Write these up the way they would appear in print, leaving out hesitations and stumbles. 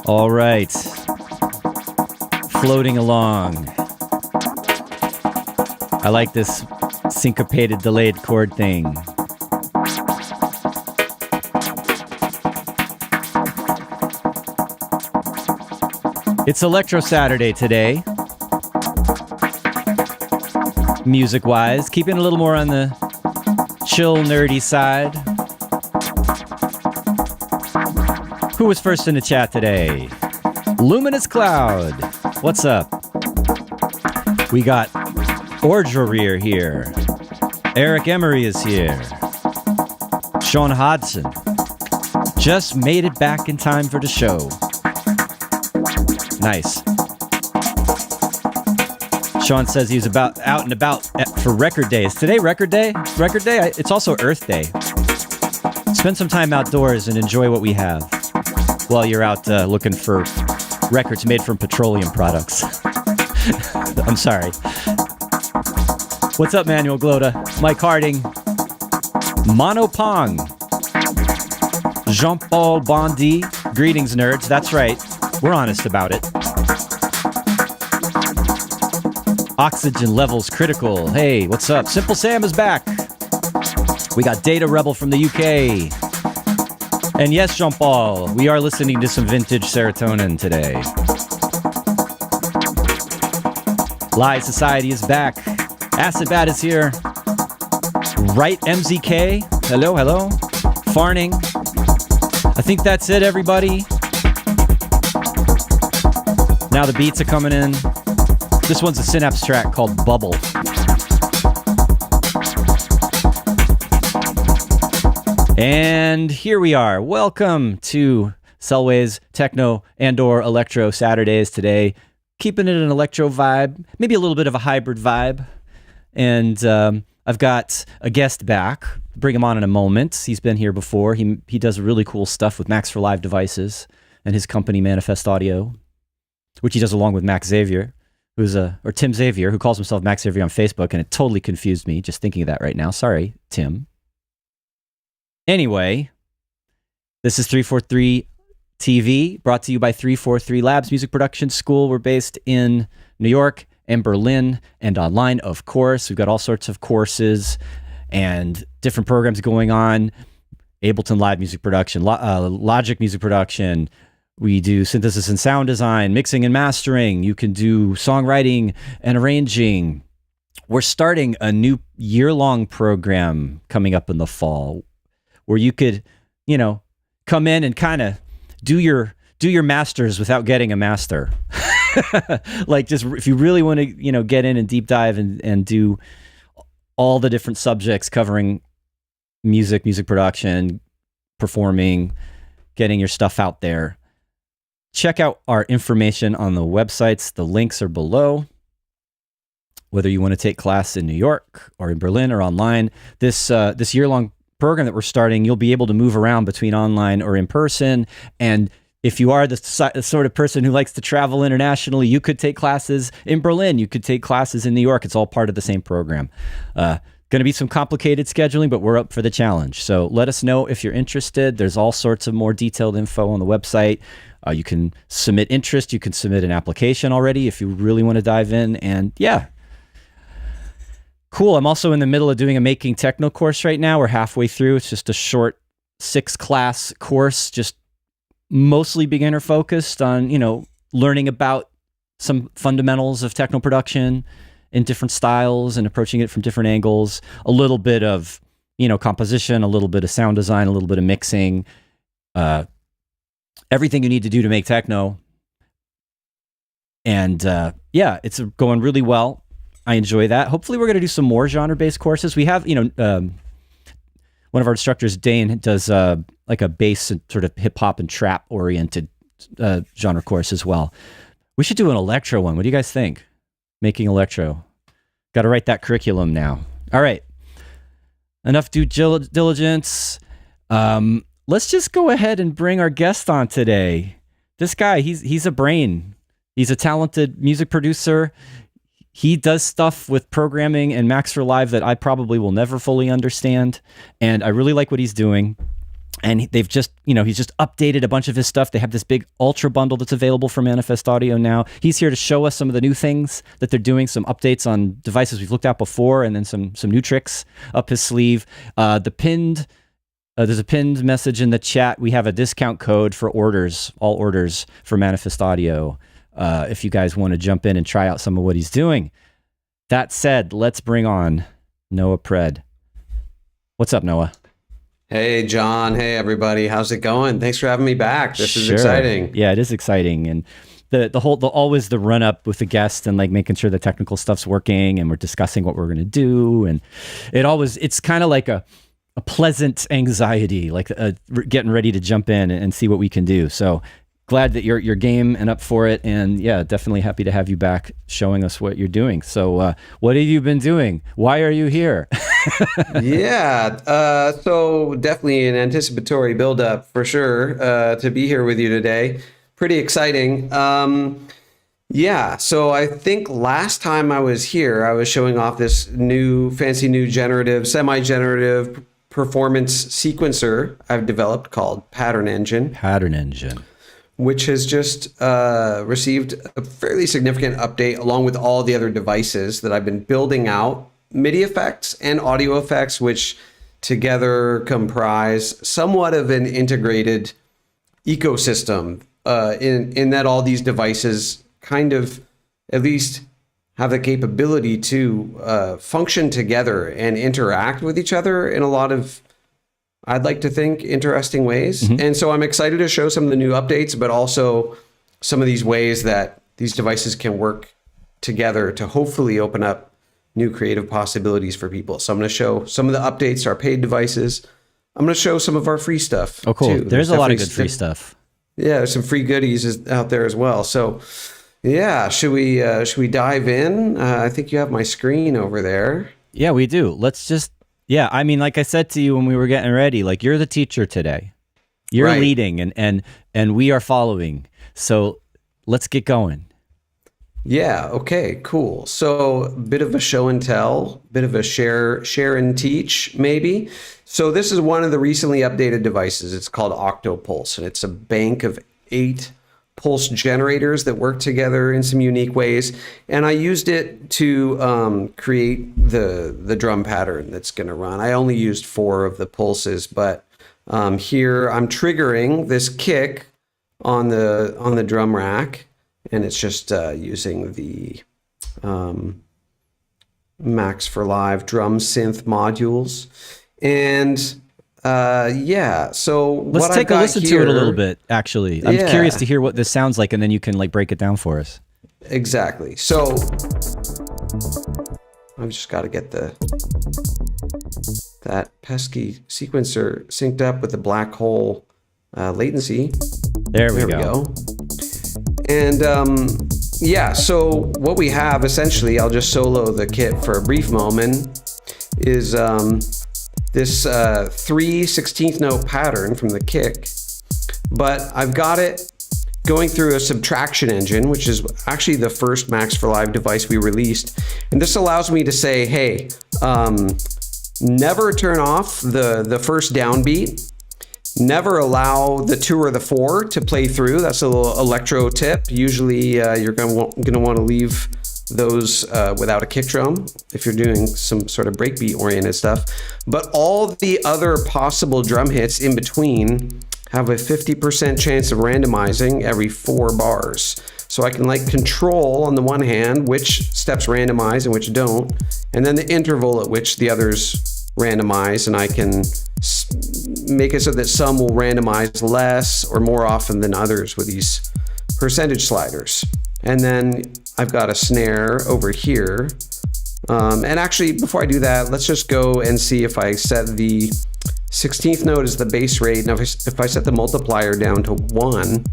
All right. Floating along. I like this syncopated delayed chord thing. It's Electro Saturday today. Music-wise, keeping a little more on the chill, nerdy side. Who was first in the chat today? Luminous Cloud. What's up? We got Ordrereer here. Eric Emery is here. Sean Hodson. Just made it back in time for the show. Nice. Sean says he's out and about for record day. Is today record day? Record day? It's also Earth Day. Spend some time outdoors and enjoy what we have while you're out looking for records made from petroleum products. I'm sorry. What's up, Manuel Gloda? Mike Harding. Mono Pong. Jean-Paul Bondy. Greetings, nerds. That's right. We're honest about it. Oxygen levels critical. Hey, what's up? Simple Sam is back. We got Data Rebel from the UK. And yes, Jean-Paul, we are listening to some vintage serotonin today. Lie Society is back. Acid Bat is here. Right MZK. Hello, hello. Farning. I think that's it, everybody. Now the beats are coming in. This one's a Synapse track called Bubble. And here we are. Welcome to Selway's Techno and/or Electro Saturdays today. Keeping it an electro vibe, maybe a little bit of a hybrid vibe. And I've got a guest back. Bring him on in a moment. He's been here before. He does really cool stuff with Max for Live devices and his company Manifest Audio, which he does along with Max Xavier, or Tim Xavier, who calls himself Max Xavier on Facebook, and it totally confused me just thinking of that right now. Sorry, Tim. Anyway, this is 343 TV, brought to you by 343 Labs Music Production School. We're based in New York and Berlin and online, of course. We've got all sorts of courses and different programs going on. Ableton Live music production, Logic music production. We do synthesis and sound design, mixing and mastering. You can do songwriting and arranging. We're starting a new year-long program coming up in the fall where you could, come in and kind of do your masters without getting a master. Like, just if you really want to, get in and deep dive and do all the different subjects covering music production, performing, getting your stuff out there. Check out our information on the websites. The links are below. Whether you want to take class in New York or in Berlin or online, this year-long program that we're starting, you'll be able to move around between online or in person. And if you are the sort of person who likes to travel internationally, you could take classes in Berlin. You could take classes in New York. It's all part of the same program. Going to be some complicated scheduling, but we're up for the challenge. So let us know if you're interested. There's all sorts of more detailed info on the website. You can submit interest. You can submit an application already if you really want to dive in. And yeah, cool. I'm also in the middle of doing a Making Techno course right now. We're halfway through. It's just a short 6-class course, just mostly beginner focused on, learning about some fundamentals of techno production in different styles and approaching it from different angles. A little bit of, composition, a little bit of sound design, a little bit of mixing, everything you need to do to make techno. And yeah, it's going really well. I enjoy that. Hopefully we're going to do some more genre-based courses. We have, one of our instructors, Dane, does like a bass and sort of hip-hop and trap-oriented genre course as well. We should do an electro one. What do you guys think? Making electro. Got to write that curriculum now. All right. Enough due diligence. Let's just go ahead and bring our guest on today. This guy, he's a brain. He's a talented music producer. He does stuff with programming and Max for Live that I probably will never fully understand. And I really like what he's doing. And they've just, he's just updated a bunch of his stuff. They have this big ultra bundle that's available for Manifest Audio now. He's here to show us some of the new things that they're doing, some updates on devices we've looked at before, and then some new tricks up his sleeve. There's a pinned message in the chat. We have a discount code for all orders for Manifest Audio. If you guys want to jump in and try out some of what he's doing. That said, let's bring on Noah Pred. What's up, Noah? Hey, John. Hey, everybody. How's it going? Thanks for having me back. This is exciting. Yeah, it is exciting. And always the run up with the guest and like making sure the technical stuff's working and we're discussing what we're going to do. And it's kind of like a pleasant anxiety, like getting ready to jump in and see what we can do. So glad that you're game and up for it. And yeah, definitely happy to have you back showing us what you're doing. So what have you been doing? Why are you here? Yeah, so definitely an anticipatory buildup for sure to be here with you today. Pretty exciting. Yeah, so I think last time I was here, I was showing off this fancy new generative, semi-generative performance sequencer I've developed called Pattern Engine. Which has just received a fairly significant update along with all the other devices that I've been building out. MIDI effects and audio effects, which together comprise somewhat of an integrated ecosystem in that all these devices kind of at least have the capability to function together and interact with each other in a lot of, I'd like to think, interesting ways. Mm-hmm. And so I'm excited to show some of the new updates, but also some of these ways that these devices can work together to hopefully open up new creative possibilities for people. So I'm going to show some of the updates to our paid devices. I'm going to show some of our free stuff. Oh, cool. Too. There's a lot of good free stuff. Yeah, there's some free goodies out there as well. So yeah, should we dive in? I think you have my screen over there. Yeah, we do. Let's just, yeah, I mean, like I said to you when we were getting ready, like you're the teacher today. You're right. Leading and we are following. So let's get going. Yeah, okay, cool. So a bit of a show and tell, bit of a share and teach maybe. So this is one of the recently updated devices. It's called Octopulse, and it's a bank of 8 pulse generators that work together in some unique ways. And I used it to create the drum pattern that's going to run. I only used 4 of the pulses, but here I'm triggering this kick on the drum rack, and it's just using the Max for Live drum synth modules. And so let's take a listen to it a little bit. Actually, I'm curious to hear what this sounds like, and then you can like break it down for us. Exactly. So I've just got to get that pesky sequencer synced up with the black hole latency. There we go. And so what we have essentially, I'll just solo the kit for a brief moment, is this 3 16th note pattern from the kick, but I've got it going through a subtraction engine, which is actually the first Max for Live device we released. And this allows me to say, hey, never turn off the first downbeat, never allow the 2 or the 4 to play through. That's a little electro tip. Usually you're gonna want to leave those without a kick drum if you're doing some sort of breakbeat oriented stuff. But all the other possible drum hits in between have a 50% chance of randomizing every 4 bars. So I can like control on the one hand which steps randomize and which don't, and then the interval at which the others randomize, and I can make it so that some will randomize less or more often than others with these percentage sliders. And then I've got a snare over here. And actually, before I do that, let's just go and see if I set the 16th note as the bass rate. Now, if I set the multiplier down to 1,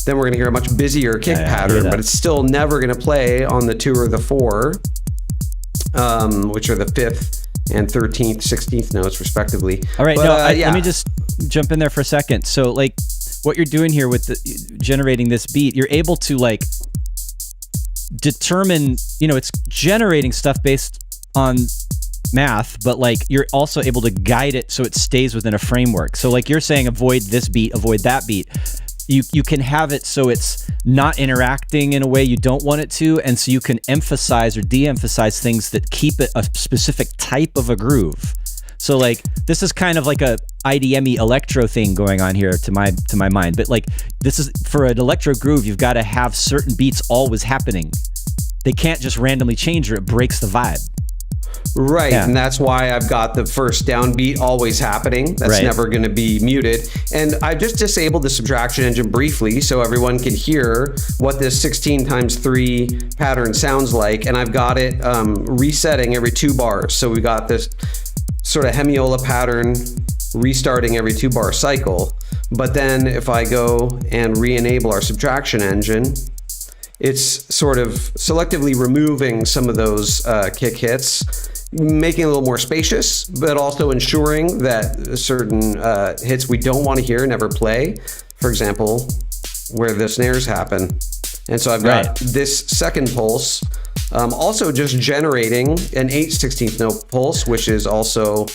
then we're going to hear a much busier kick pattern, but it's still never going to play on the 2 or the 4, which are the 5th and 13th, 16th notes, respectively. All right, let me just jump in there for a second. So, like, what you're doing here with generating this beat, you're able to like determine, it's generating stuff based on math, but like you're also able to guide it so it stays within a framework. So like you're saying, avoid this beat, avoid that beat. You can have it so it's not interacting in a way you don't want it to, and so you can emphasize or de-emphasize things that keep it a specific type of a groove. So like this is kind of like a IDM-y electro thing going on here to my mind. But like this is for an electro groove, you've got to have certain beats always happening. They can't just randomly change or it breaks the vibe. Right, yeah. And that's why I've got the first downbeat always happening. That's never going to be muted. And I just disabled the subtraction engine briefly so everyone can hear what this 16 times 3 pattern sounds like. And I've got it resetting every 2 bars. So we got this sort of hemiola pattern restarting every 2 bar cycle. But then if I go and re-enable our subtraction engine, it's sort of selectively removing some of those kick hits, making it a little more spacious, but also ensuring that certain hits we don't want to hear never play. For example, where the snares happen. And so I've got this second pulse, also just generating an 8/16th note pulse, which is also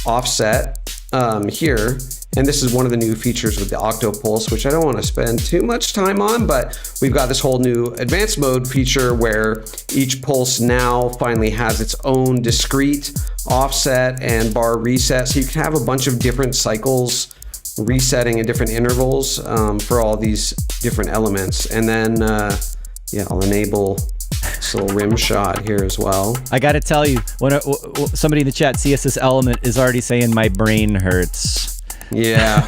offset here. And this is one of the new features with the Octopulse, which I don't want to spend too much time on, but we've got this whole new advanced mode feature where each pulse now finally has its own discrete offset and bar reset. So you can have a bunch of different cycles resetting at different intervals for all these different elements. And then, I'll enable this little rim shot here as well. I got to tell you, when somebody in the chat, CSS Element, is already saying my brain hurts. Yeah,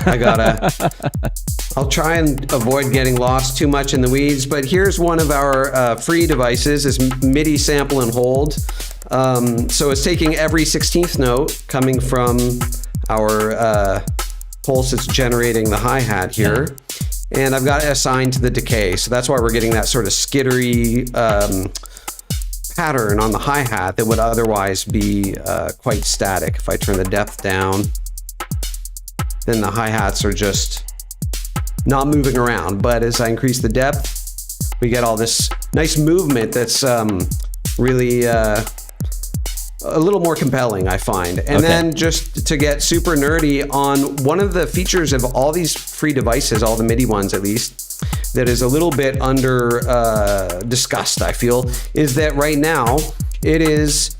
I'll try and avoid getting lost too much in the weeds, but here's one of our free devices, is MIDI sample and hold. So it's taking every 16th note coming from our pulse that's generating the hi-hat here, and I've got it assigned to the decay. So that's why we're getting that sort of skittery pattern on the hi-hat that would otherwise be quite static. If I turn the depth down, then the hi-hats are just not moving around. But as I increase the depth, we get all this nice movement that's really a little more compelling, I find. And then just to get super nerdy on one of the features of all these free devices, all the MIDI ones at least, that is a little bit under discussed, I feel, is that right now it is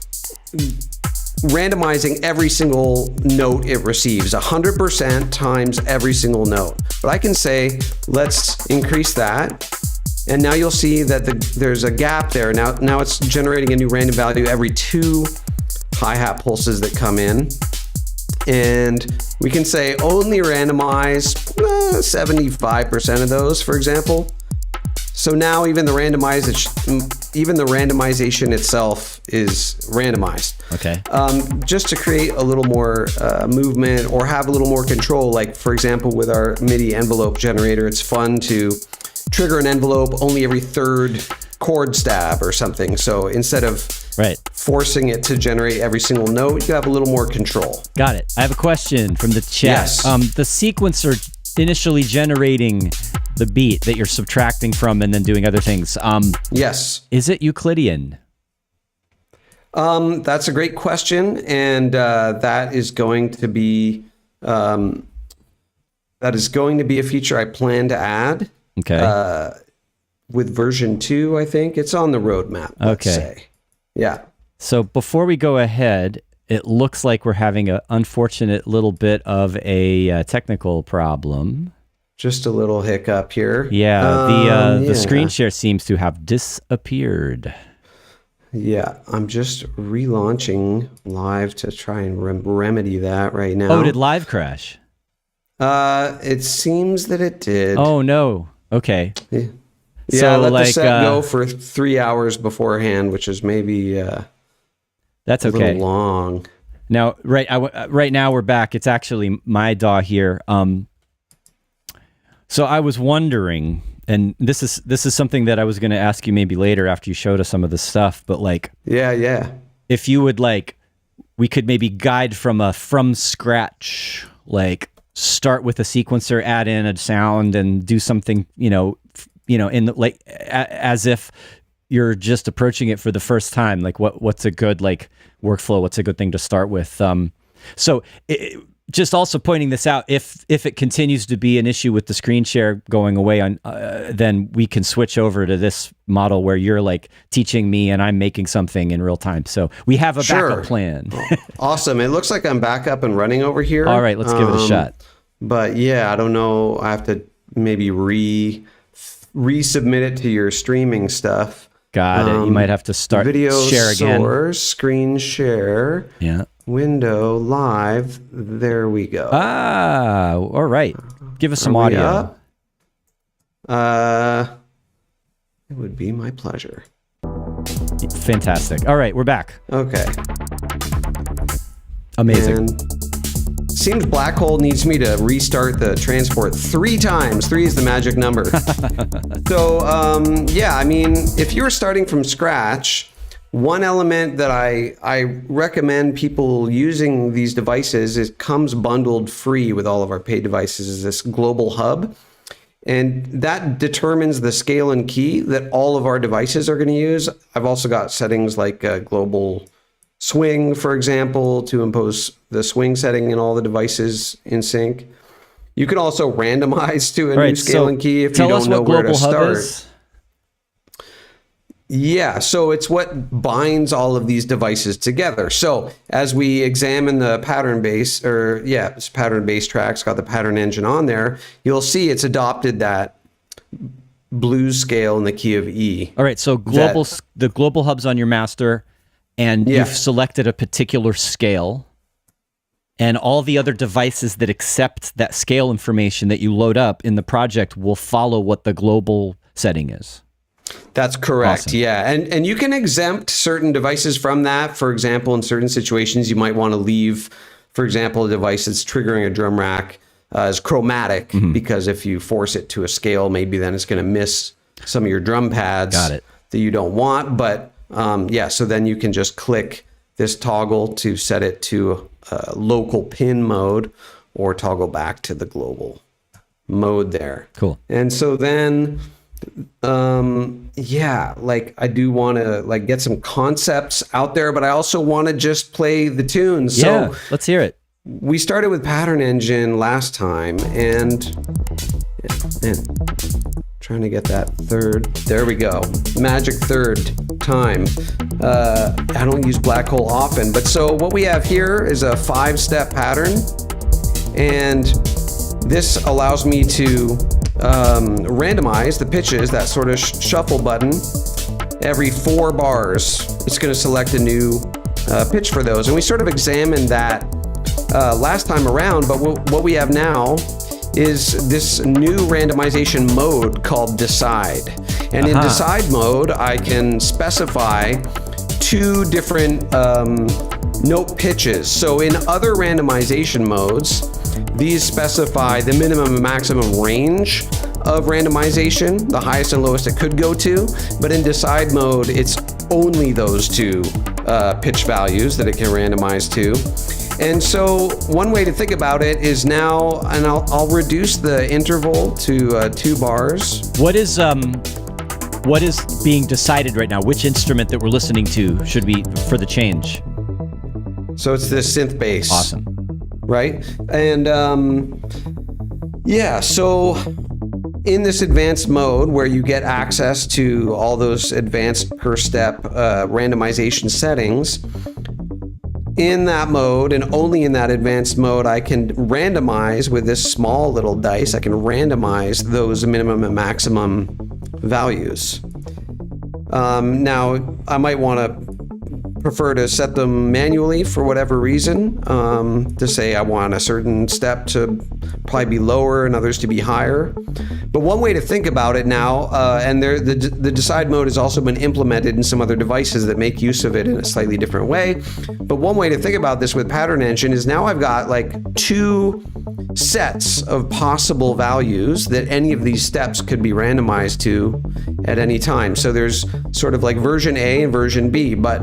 randomizing every single note it receives, 100% times every single note. But I can say, let's increase that. And now you'll see that there's a gap there. Now it's generating a new random value every 2 hi-hat pulses that come in. And we can say only randomize 75% of those, for example. So now even the randomization itself is randomized. Okay. Just to create a little more movement or have a little more control. Like for example, with our MIDI envelope generator, it's fun to trigger an envelope only every 3rd chord stab or something. So instead of forcing it to generate every single note, you can have a little more control. Got it. I have a question from the chat. Yes. The sequencer initially generating the beat that you're subtracting from and then doing other things. Yes. Is it Euclidean? That's a great question, and that is going to be a feature I plan to add. Okay. With version 2, I think it's on the roadmap. Let's say. Yeah. So before we go ahead, it looks like we're having an unfortunate little bit of a technical problem. Just a little hiccup here. Yeah, the screen share seems to have disappeared. Yeah, I'm just relaunching live to try and remedy that right now. Oh, did live crash? It seems that it did. Oh no. Okay. Yeah, so let like, the set go for 3 hours beforehand, which is maybe that's okay. A little long. Now, right now we're back. It's actually my DAW here. So I was wondering, and this is something that I was going to ask you maybe later after you showed us some of the stuff, but like, yeah, if you would like, we could maybe guide from scratch, like start with a sequencer, add in a sound, and do something, in the, like as if you're just approaching it for the first time. Like what's a good like workflow? What's a good thing to start with? Just also pointing this out, if it continues to be an issue with the screen share going away, then we can switch over to this model where you're like teaching me and I'm making something in real time. So we have a backup plan. Awesome. It looks like I'm back up and running over here. All right, let's give it a shot. But yeah, I don't know. I have to maybe resubmit it to your streaming stuff. Got it. You might have to start video share again. Source, screen share. Yeah. Window live. There we go. All right. Give us some audio. It would be my pleasure. Fantastic. All right, we're back. Okay. Amazing. And seems Black Hole needs me to restart the transport 3 times. 3 is the magic number. So, yeah, I mean, if you were starting from scratch, one element that I recommend people using these devices, it comes bundled free with all of our paid devices, is this global hub. And that determines the scale and key that all of our devices are going to use. I've also got settings like global swing, for example, to impose the swing setting in all the devices in sync. You can also randomize to a new scale and key if you don't know where to start. Yeah, so it's what binds all of these devices together. So as we examine the pattern base, this pattern base track's got the pattern engine on there, you'll see it's adopted that blues scale in the key of E. All right, so the global hub's on your master, and you've selected a particular scale, and all the other devices that accept that scale information that you load up in the project will follow what the global setting is. That's correct. Awesome. Yeah. And you can exempt certain devices from that. For example, in certain situations, you might want to leave, for example, a device that's triggering a drum rack as chromatic, because if you force it to a scale, maybe then it's going to miss some of your drum pads that you don't want. But so then you can just click this toggle to set it to local pin mode or toggle back to the global mode there. Cool. And so then Yeah, like I do want to like get some concepts out there, but I also want to just play the tunes. Yeah, So let's hear it. we started with Pattern Engine last time, and trying to get that third. There we go. Magic third time. I don't use black hole often, but so what we have here is a 5-step pattern, and this allows me to randomize the pitches, that sort of shuffle button. Every 4 bars, it's going to select a new pitch for those, and we sort of examined that last time around, but what we have now is this new randomization mode called Decide. And in Decide mode, I can specify 2 different note pitches. So in other randomization modes, these specify the minimum and maximum range of randomization, the highest and lowest it could go to. But in Decide mode, it's only those 2 pitch values that it can randomize to. And so one way to think about it is now, and I'll reduce the interval to 2 bars. What is being decided right now? Which instrument that we're listening to should be for the change? So it's this synth bass. Awesome. Right? And yeah, so in this advanced mode where you get access to all those advanced per step randomization settings, in that mode, and only in that advanced mode, I can randomize with this small little dice. I can randomize those minimum and maximum values. Now, I might want to prefer to set them manually for whatever reason, to say I want a certain step to probably be lower and others to be higher. But one way to think about it now, and the Decide mode has also been implemented in some other devices that make use of it in a slightly different way. But one way to think about this with Pattern Engine is now I've got like 2 sets of possible values that any of these steps could be randomized to at any time. So there's sort of like version A and version B, but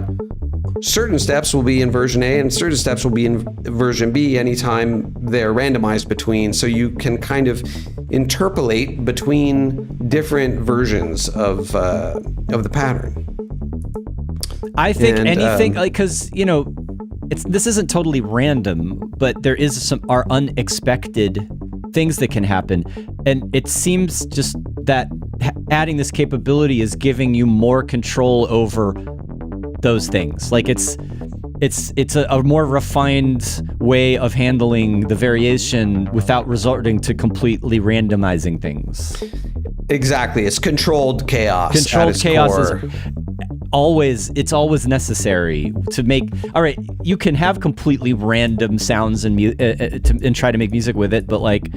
certain steps will be in version A and certain steps will be in version B anytime they're randomized between. So you can kind of interpolate between different versions of the pattern. I think anything, like, because, you know, this isn't totally random, but there is some unexpected things that can happen. And it seems just that adding this capability is giving you more control over those things. Like it's a more refined way of handling the variation without resorting to completely randomizing things. Exactly. It's controlled chaos. Controlled chaos core. It's always necessary to make. All right, you can have completely random sounds and try to make music with it, but like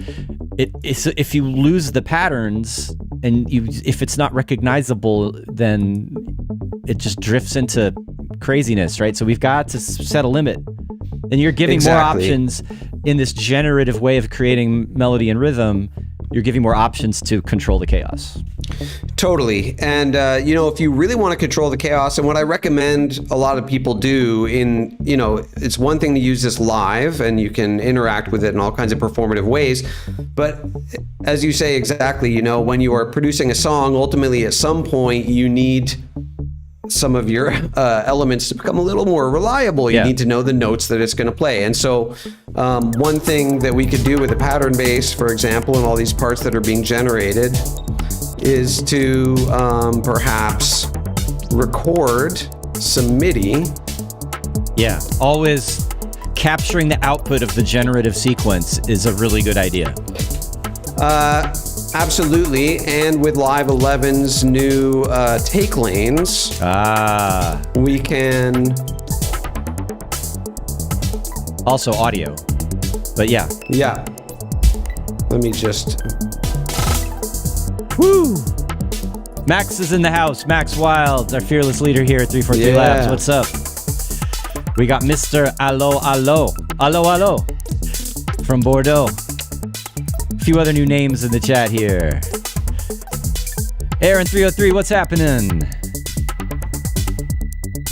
if you lose the patterns and if it's not recognizable, then it just drifts into craziness, right? So we've got to set a limit. And you're giving more options in this generative way of creating melody and rhythm. You're giving more options to control the chaos. Totally. And, you know, if you really want to control the chaos, and what I recommend a lot of people do it's one thing to use this live and you can interact with it in all kinds of performative ways. But as you say exactly, when you are producing a song, ultimately at some point you need some of your elements to become a little more reliable. You need to know the notes that it's going to play. And so one thing that we could do with a pattern bass, for example, and all these parts that are being generated is to perhaps record some MIDI. Yeah, always capturing the output of the generative sequence is a really good idea. Absolutely, and with Live 11's new take lanes, we can... Also audio, but yeah. Yeah. Let me just... Woo! Max is in the house. Max Wild, our fearless leader here at 343 Labs. What's up? We got Mr. Allo Allo. Allo Allo from Bordeaux. A few other new names in the chat here. Aaron 303, what's happening?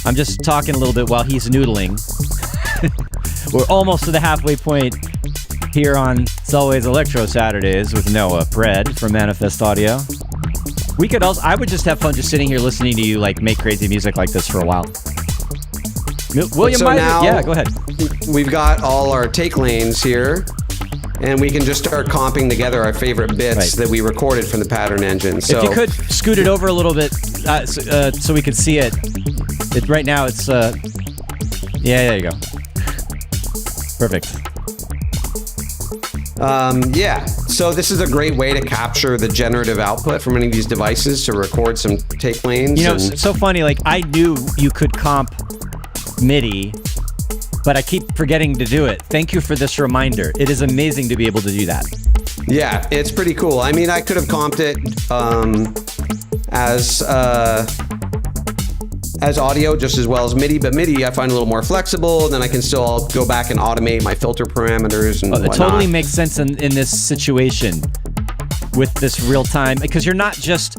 I'm just talking a little bit while he's noodling. We're almost to the halfway point here on Selway's Electro Saturdays with Noah Pred from Manifest Audio. We could also. I would just have fun just sitting here listening to you like make crazy music like this for a while. William, so now, yeah, go ahead. We've got all our take lanes here, and we can just start comping together our favorite bits that we recorded from the pattern engine. So if you could scoot it over a little bit so we could see it. Right now it's yeah, there you go. Perfect. Yeah, so this is a great way to capture the generative output from any of these devices to record some take lanes. You know, it's so funny, like I knew you could comp MIDI, but I keep forgetting to do it. Thank you for this reminder. It is amazing to be able to do that. Yeah, it's pretty cool. I mean, I could have comped it as audio just as well as MIDI, but MIDI I find a little more flexible, and then I can still go back and automate my filter parameters and whatnot. It totally makes sense in this situation with this real time, because you're not just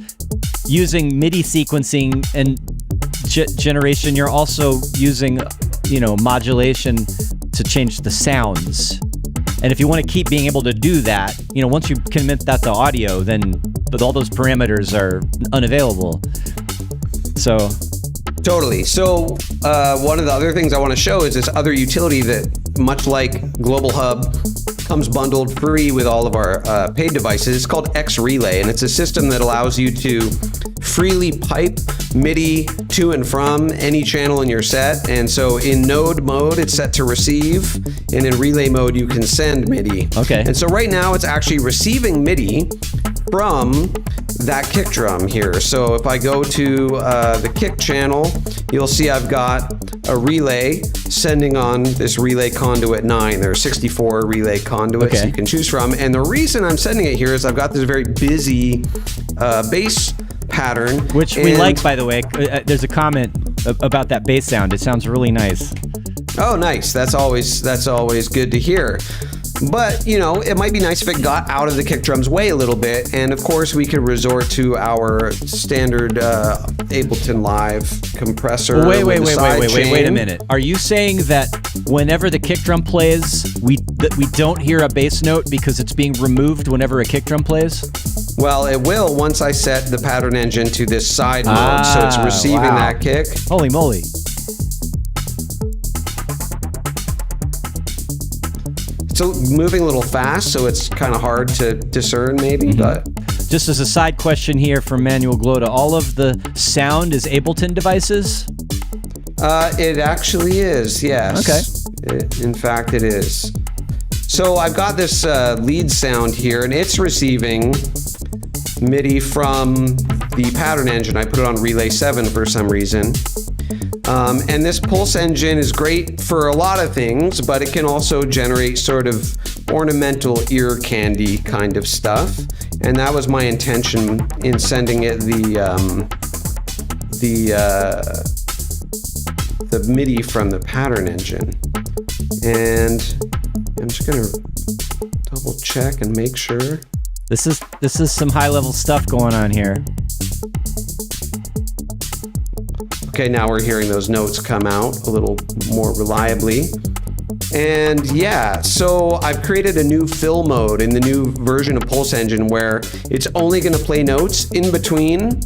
using MIDI sequencing and generation, you're also using, you know, modulation to change the sounds. And if you want to keep being able to do that, you know, once you commit that to audio, then all those parameters are unavailable. So totally. So one of the other things I want to show is this other utility that, much like Global Hub, comes bundled free with all of our paid devices. It's called X Relay, and it's a system that allows you to freely pipe MIDI to and from any channel in your set. And so in node mode, it's set to receive, and in relay mode, you can send MIDI. Okay. And so right now, it's actually receiving MIDI from that kick drum here. So if I go to the kick channel, you'll see I've got a relay sending on this relay conduit 9. There are 64 relay conduits you can choose from. And the reason I'm sending it here is I've got this very busy bass pattern. Which we like, by the way. There's a comment about that bass sound. It sounds really nice. Oh, nice. That's always good to hear. But, you know, it might be nice if it got out of the kick drum's way a little bit. And of course, we could resort to our standard Ableton Live compressor. Well, wait a minute. Are you saying that whenever the kick drum plays, we don't hear a bass note because it's being removed whenever a kick drum plays? Well, it will once I set the pattern engine to this side mode, so it's receiving that kick. Holy moly. So moving a little fast, so it's kind of hard to discern maybe, but... Just as a side question here from Manuel Glota, all of the sound is Ableton devices? It actually is, yes. Okay. In fact, it is. So I've got this lead sound here, and it's receiving MIDI from the pattern engine. I put it on relay 7 for some reason. And this Pulse engine is great for a lot of things, but it can also generate sort of ornamental ear candy kind of stuff. And that was my intention in sending it the MIDI from the pattern engine. And I'm just gonna double check and make sure. This is some high level stuff going on here. Okay, now we're hearing those notes come out a little more reliably. And yeah, so I've created a new fill mode in the new version of Pulse Engine where it's only going to play notes in between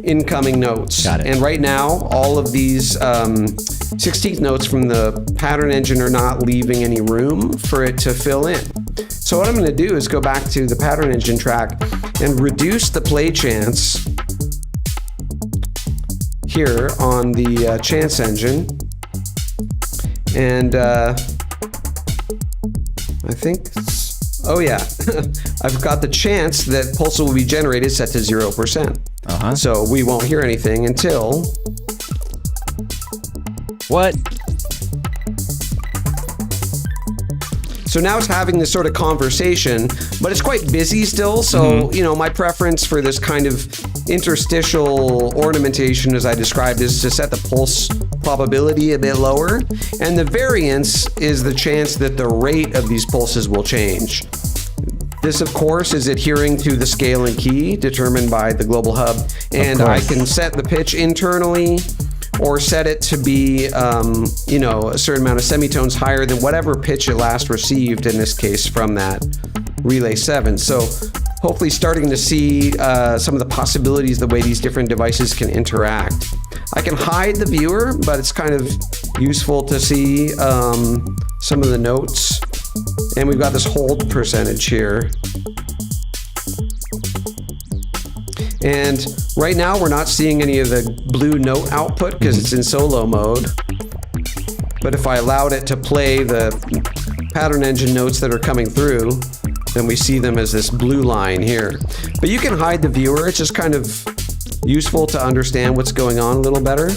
incoming notes. Got it. And right now, all of these 16th notes from the pattern engine are not leaving any room for it to fill in. So what I'm going to do is go back to the pattern engine track and reduce the play chance here on the chance engine, and I think, oh yeah, I've got the chance that pulse will be generated set to 0%. So we won't hear anything until... What? So now it's having this sort of conversation, but it's quite busy still. So, you know, my preference for this kind of interstitial ornamentation, as I described, is to set the pulse probability a bit lower. And the variance is the chance that the rate of these pulses will change. This, of course, is adhering to the scale and key determined by the Global Hub. And I can set the pitch internally, or set it to be, you know, a certain amount of semitones higher than whatever pitch it last received, in this case, from that Relay 7. So hopefully starting to see some of the possibilities, the way these different devices can interact. I can hide the viewer, but it's kind of useful to see some of the notes. And we've got this hold percentage here. And right now we're not seeing any of the blue note output because it's in solo mode. But if I allowed it to play the pattern engine notes that are coming through, then we see them as this blue line here. But you can hide the viewer. It's just kind of useful to understand what's going on a little better.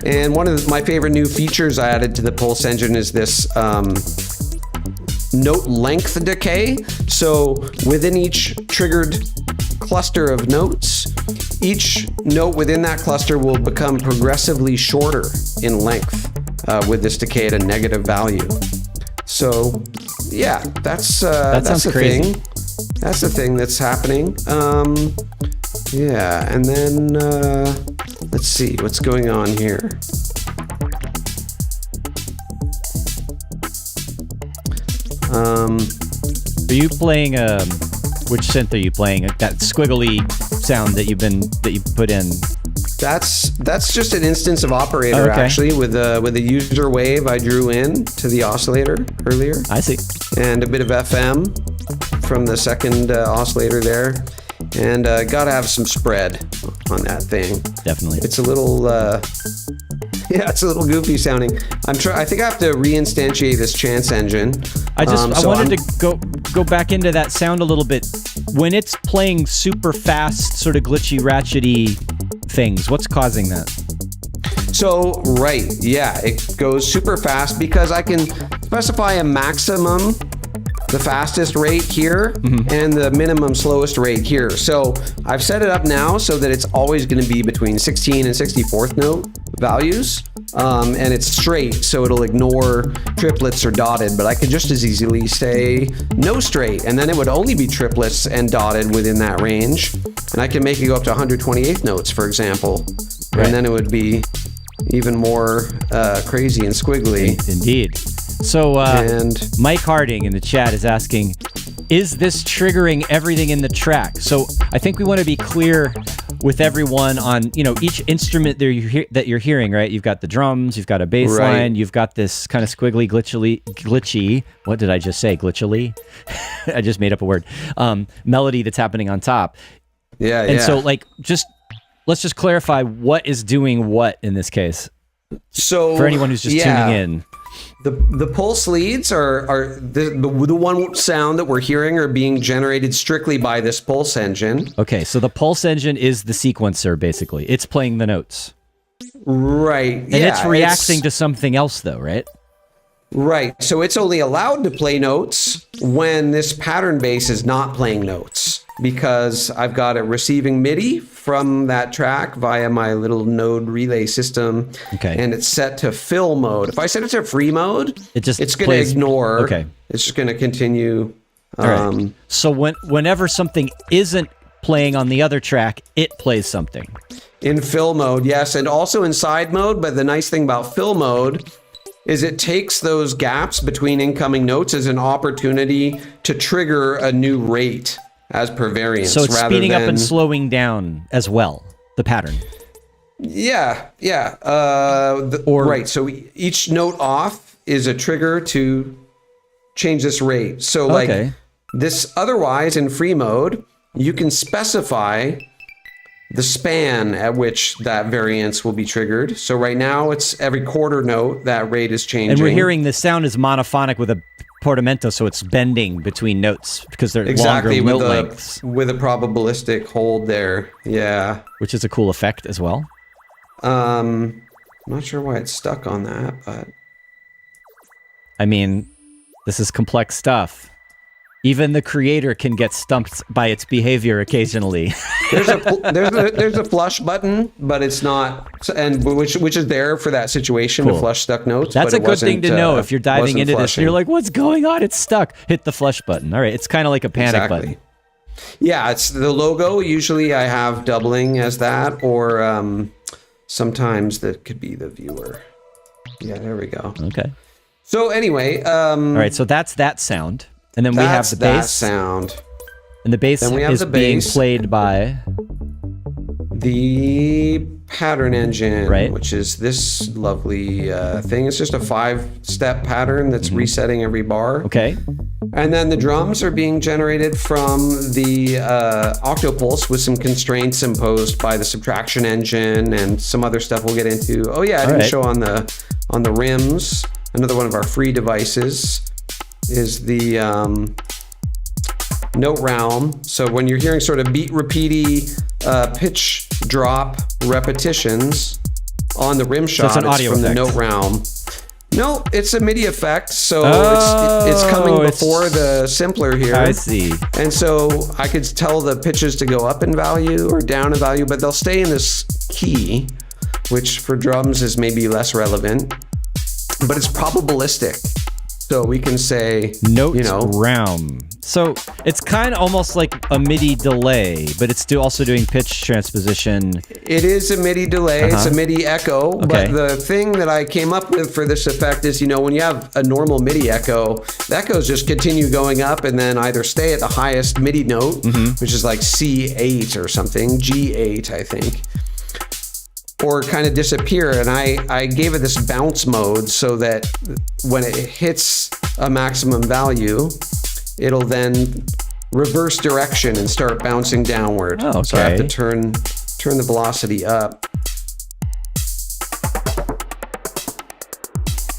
And one of my favorite new features I added to the Pulse engine is this note length decay. So within each triggered cluster of notes, each note within that cluster will become progressively shorter in length with this decay at a negative value. So yeah, that's the crazy. thing. That's the thing that's happening. Yeah, and then let's see what's going on here. Are you playing which synth are you playing? That squiggly sound that you put in. That's just an instance of operator actually with a user wave I drew in to the oscillator earlier. I see. And a bit of FM from the second oscillator there. And gotta have some spread on that thing. Definitely. It's a little yeah, it's a little goofy sounding. I think I have to reinstantiate this Chance engine. I wanted to go back into that sound a little bit. When it's playing super fast, sort of glitchy, ratchety things, what's causing that? So, right, yeah, it goes super fast because I can specify a maximum, the fastest rate here, and the minimum slowest rate here. So I've set it up now so that it's always going to be between 16 and 64th note values. And it's straight, so it'll ignore triplets or dotted, but I could just as easily say no straight, and then it would only be triplets and dotted within that range. And I can make it go up to 128th notes, for example. Right. And then it would be even more crazy and squiggly. Indeed. So Mike Harding in the chat is asking, is this triggering everything in the track? So I think we want to be clear with everyone on, each instrument that you're hearing, right? You've got the drums, you've got a bass line, you've got this kind of squiggly, glitchy, what did I just say? Glitchily? I just made up a word. Melody that's happening on top. Yeah, and so let's just clarify what is doing what in this case. So for anyone who's just tuning in. The pulse leads are the one sound that we're hearing are being generated strictly by this pulse engine. Okay, so the pulse engine is the sequencer, basically. It's playing the notes. Right. And it's reacting to something else, though, right? Right. So it's only allowed to play notes when this pattern bass is not playing notes, because I've got it receiving MIDI from that track via my little node relay system. Okay. And it's set to fill mode. If I set it to free mode, it's going to ignore. Okay. It's just going to continue. All right. So whenever something isn't playing on the other track, it plays something. In fill mode, yes. And also in side mode. But the nice thing about fill mode is it takes those gaps between incoming notes as an opportunity to trigger a new rate as per variance. So it's speeding up and slowing down as well, the pattern. Yeah. Right. So each note off is a trigger to change this rate. So like this, otherwise in free mode, you can specify the span at which that variance will be triggered. So right now it's every quarter note that rate is changing. And we're hearing the sound is monophonic with a portamento, so it's bending between notes because they're longer note lengths. With a probabilistic hold there, yeah. Which is a cool effect as well. I'm not sure why it's stuck on that, but... I mean, this is complex stuff. Even the creator can get stumped by its behavior occasionally. There's a flush button, but it's not, and which is there for that situation to flush stuck notes. That's a good thing to know if you're diving into this. And you're like, what's going on? It's stuck. Hit the flush button. All right, it's kind of like a panic button. Yeah, it's the logo. Usually, I have doubling as that, or sometimes that could be the viewer. Yeah, there we go. Okay. So anyway, all right. So that's that sound. And then we have the bass sound. And the bass Then we have is the being bass. played by... The pattern engine, Right. which is this lovely thing. It's just a 5-step pattern that's resetting every bar. Okay. And then the drums are being generated from the Octopulse with some constraints imposed by the Subtraction engine and some other stuff we'll get into. Oh yeah, I didn't show on the rims. Another one of our free devices is the Note Realm. So when you're hearing sort of beat repeaty pitch drop repetitions on the rim shot, it's an audio from effect. the Note Realm. No, it's a MIDI effect, so it's Oh, coming before the simpler here. I see. And so I could tell the pitches to go up in value or down in value, but they'll stay in this key, which for drums is maybe less relevant, but it's probabilistic. So we can say, Note you know, Realm. So it's kind of almost like a MIDI delay, but it's also doing pitch transposition. it is a MIDI delay, it's a MIDI echo, but the thing that I came up with for this effect is, you know, when you have a normal MIDI echo, the echoes just continue going up and then either stay at the highest MIDI note, which is like C8 or something, G8, I think, or kind of disappear. And I gave it this bounce mode so that when it hits a maximum value, it'll then reverse direction and start bouncing downward. Oh, okay. So I have to turn the velocity up.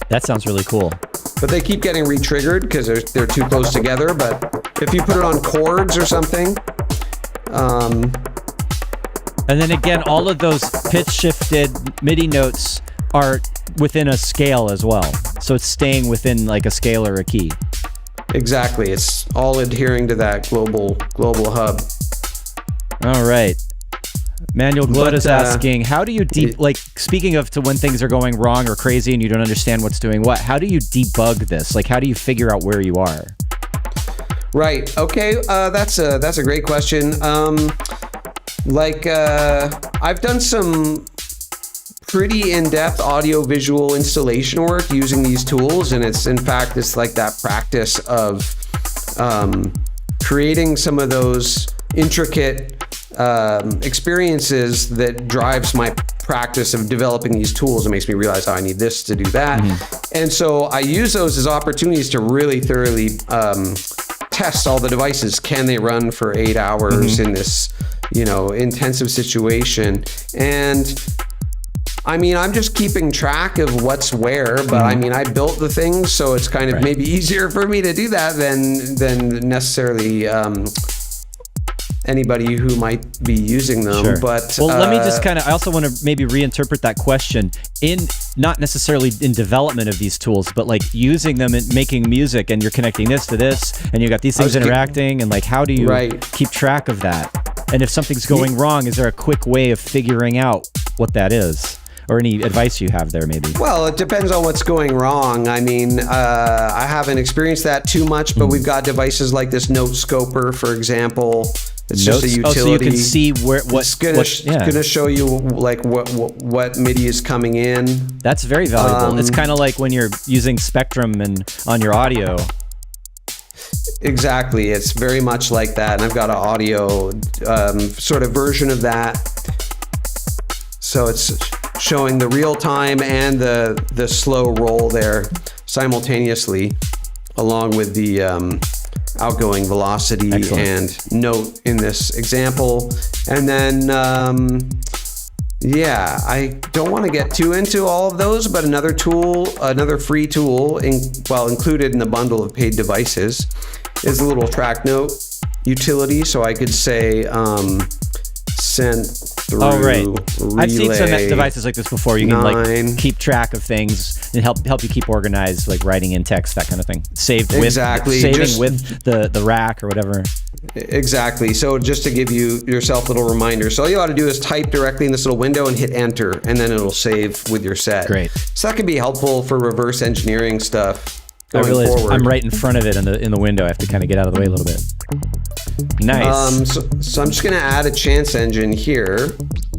That sounds really cool. But they keep getting re-triggered because they're too close together. But if you put it on chords or something, And then again, all of those pitch shifted MIDI notes are within a scale as well. So it's staying within like a scale or a key. exactly, it's all adhering to that global hub. All right. Manuel Glot is But, asking, how do you like, speaking of to when things are going wrong or crazy and you don't understand what's doing what, how do you debug this? Like, how do you figure out where you are? Right. Okay. That's a great question. I've done some pretty in-depth audio-visual installation work using these tools, and it's like that practice of creating some of those intricate experiences that drives my practice of developing these tools. It makes me realize how I need this to do that. And so I use those as opportunities to really thoroughly test all the devices. Can they run for 8 hours in this, you know, intensive situation? And I mean, I'm just keeping track of what's where, but I mean, I built the things, so it's kind of maybe easier for me to do that than necessarily anybody who might be using them. Sure. But well, let me just kind of, I also want to maybe reinterpret that question in, not necessarily in development of these tools, but like using them and making music, and you're connecting this to this, and you got these things interacting, and like, how do you keep track of that? And if something's going wrong, is there a quick way of figuring out what that is? Or any advice you have there, maybe? Well, it depends on what's going wrong. I mean, I haven't experienced that too much, but we've got devices like this Note Scoper, for example. It's just a utility. Oh, so you can see where it's gonna show you like what MIDI is coming in. That's very valuable. It's kind of like when you're using Spectrum and on your audio. Exactly, it's very much like that, and I've got an audio sort of version of that. So it's showing the real time and the slow roll there simultaneously, along with the outgoing velocity and note in this example. And then, yeah, I don't want to get too into all of those, but another tool, another free tool, included in the bundle of paid devices, is a little track note utility. So I could say, sent through relay. I've seen some devices like this before. You can like keep track of things and help you keep organized, like writing in text, that kind of thing. Saving with the rack or whatever. Exactly. So just to give yourself little reminders. So all you ought to do is type directly in this little window and hit enter, and then it'll save with your set. Great. So that can be helpful for reverse engineering stuff going forward. I'm right in front of it in the window. I have to kind of get out of the way a little bit. Nice. So I'm just going to add a chance engine here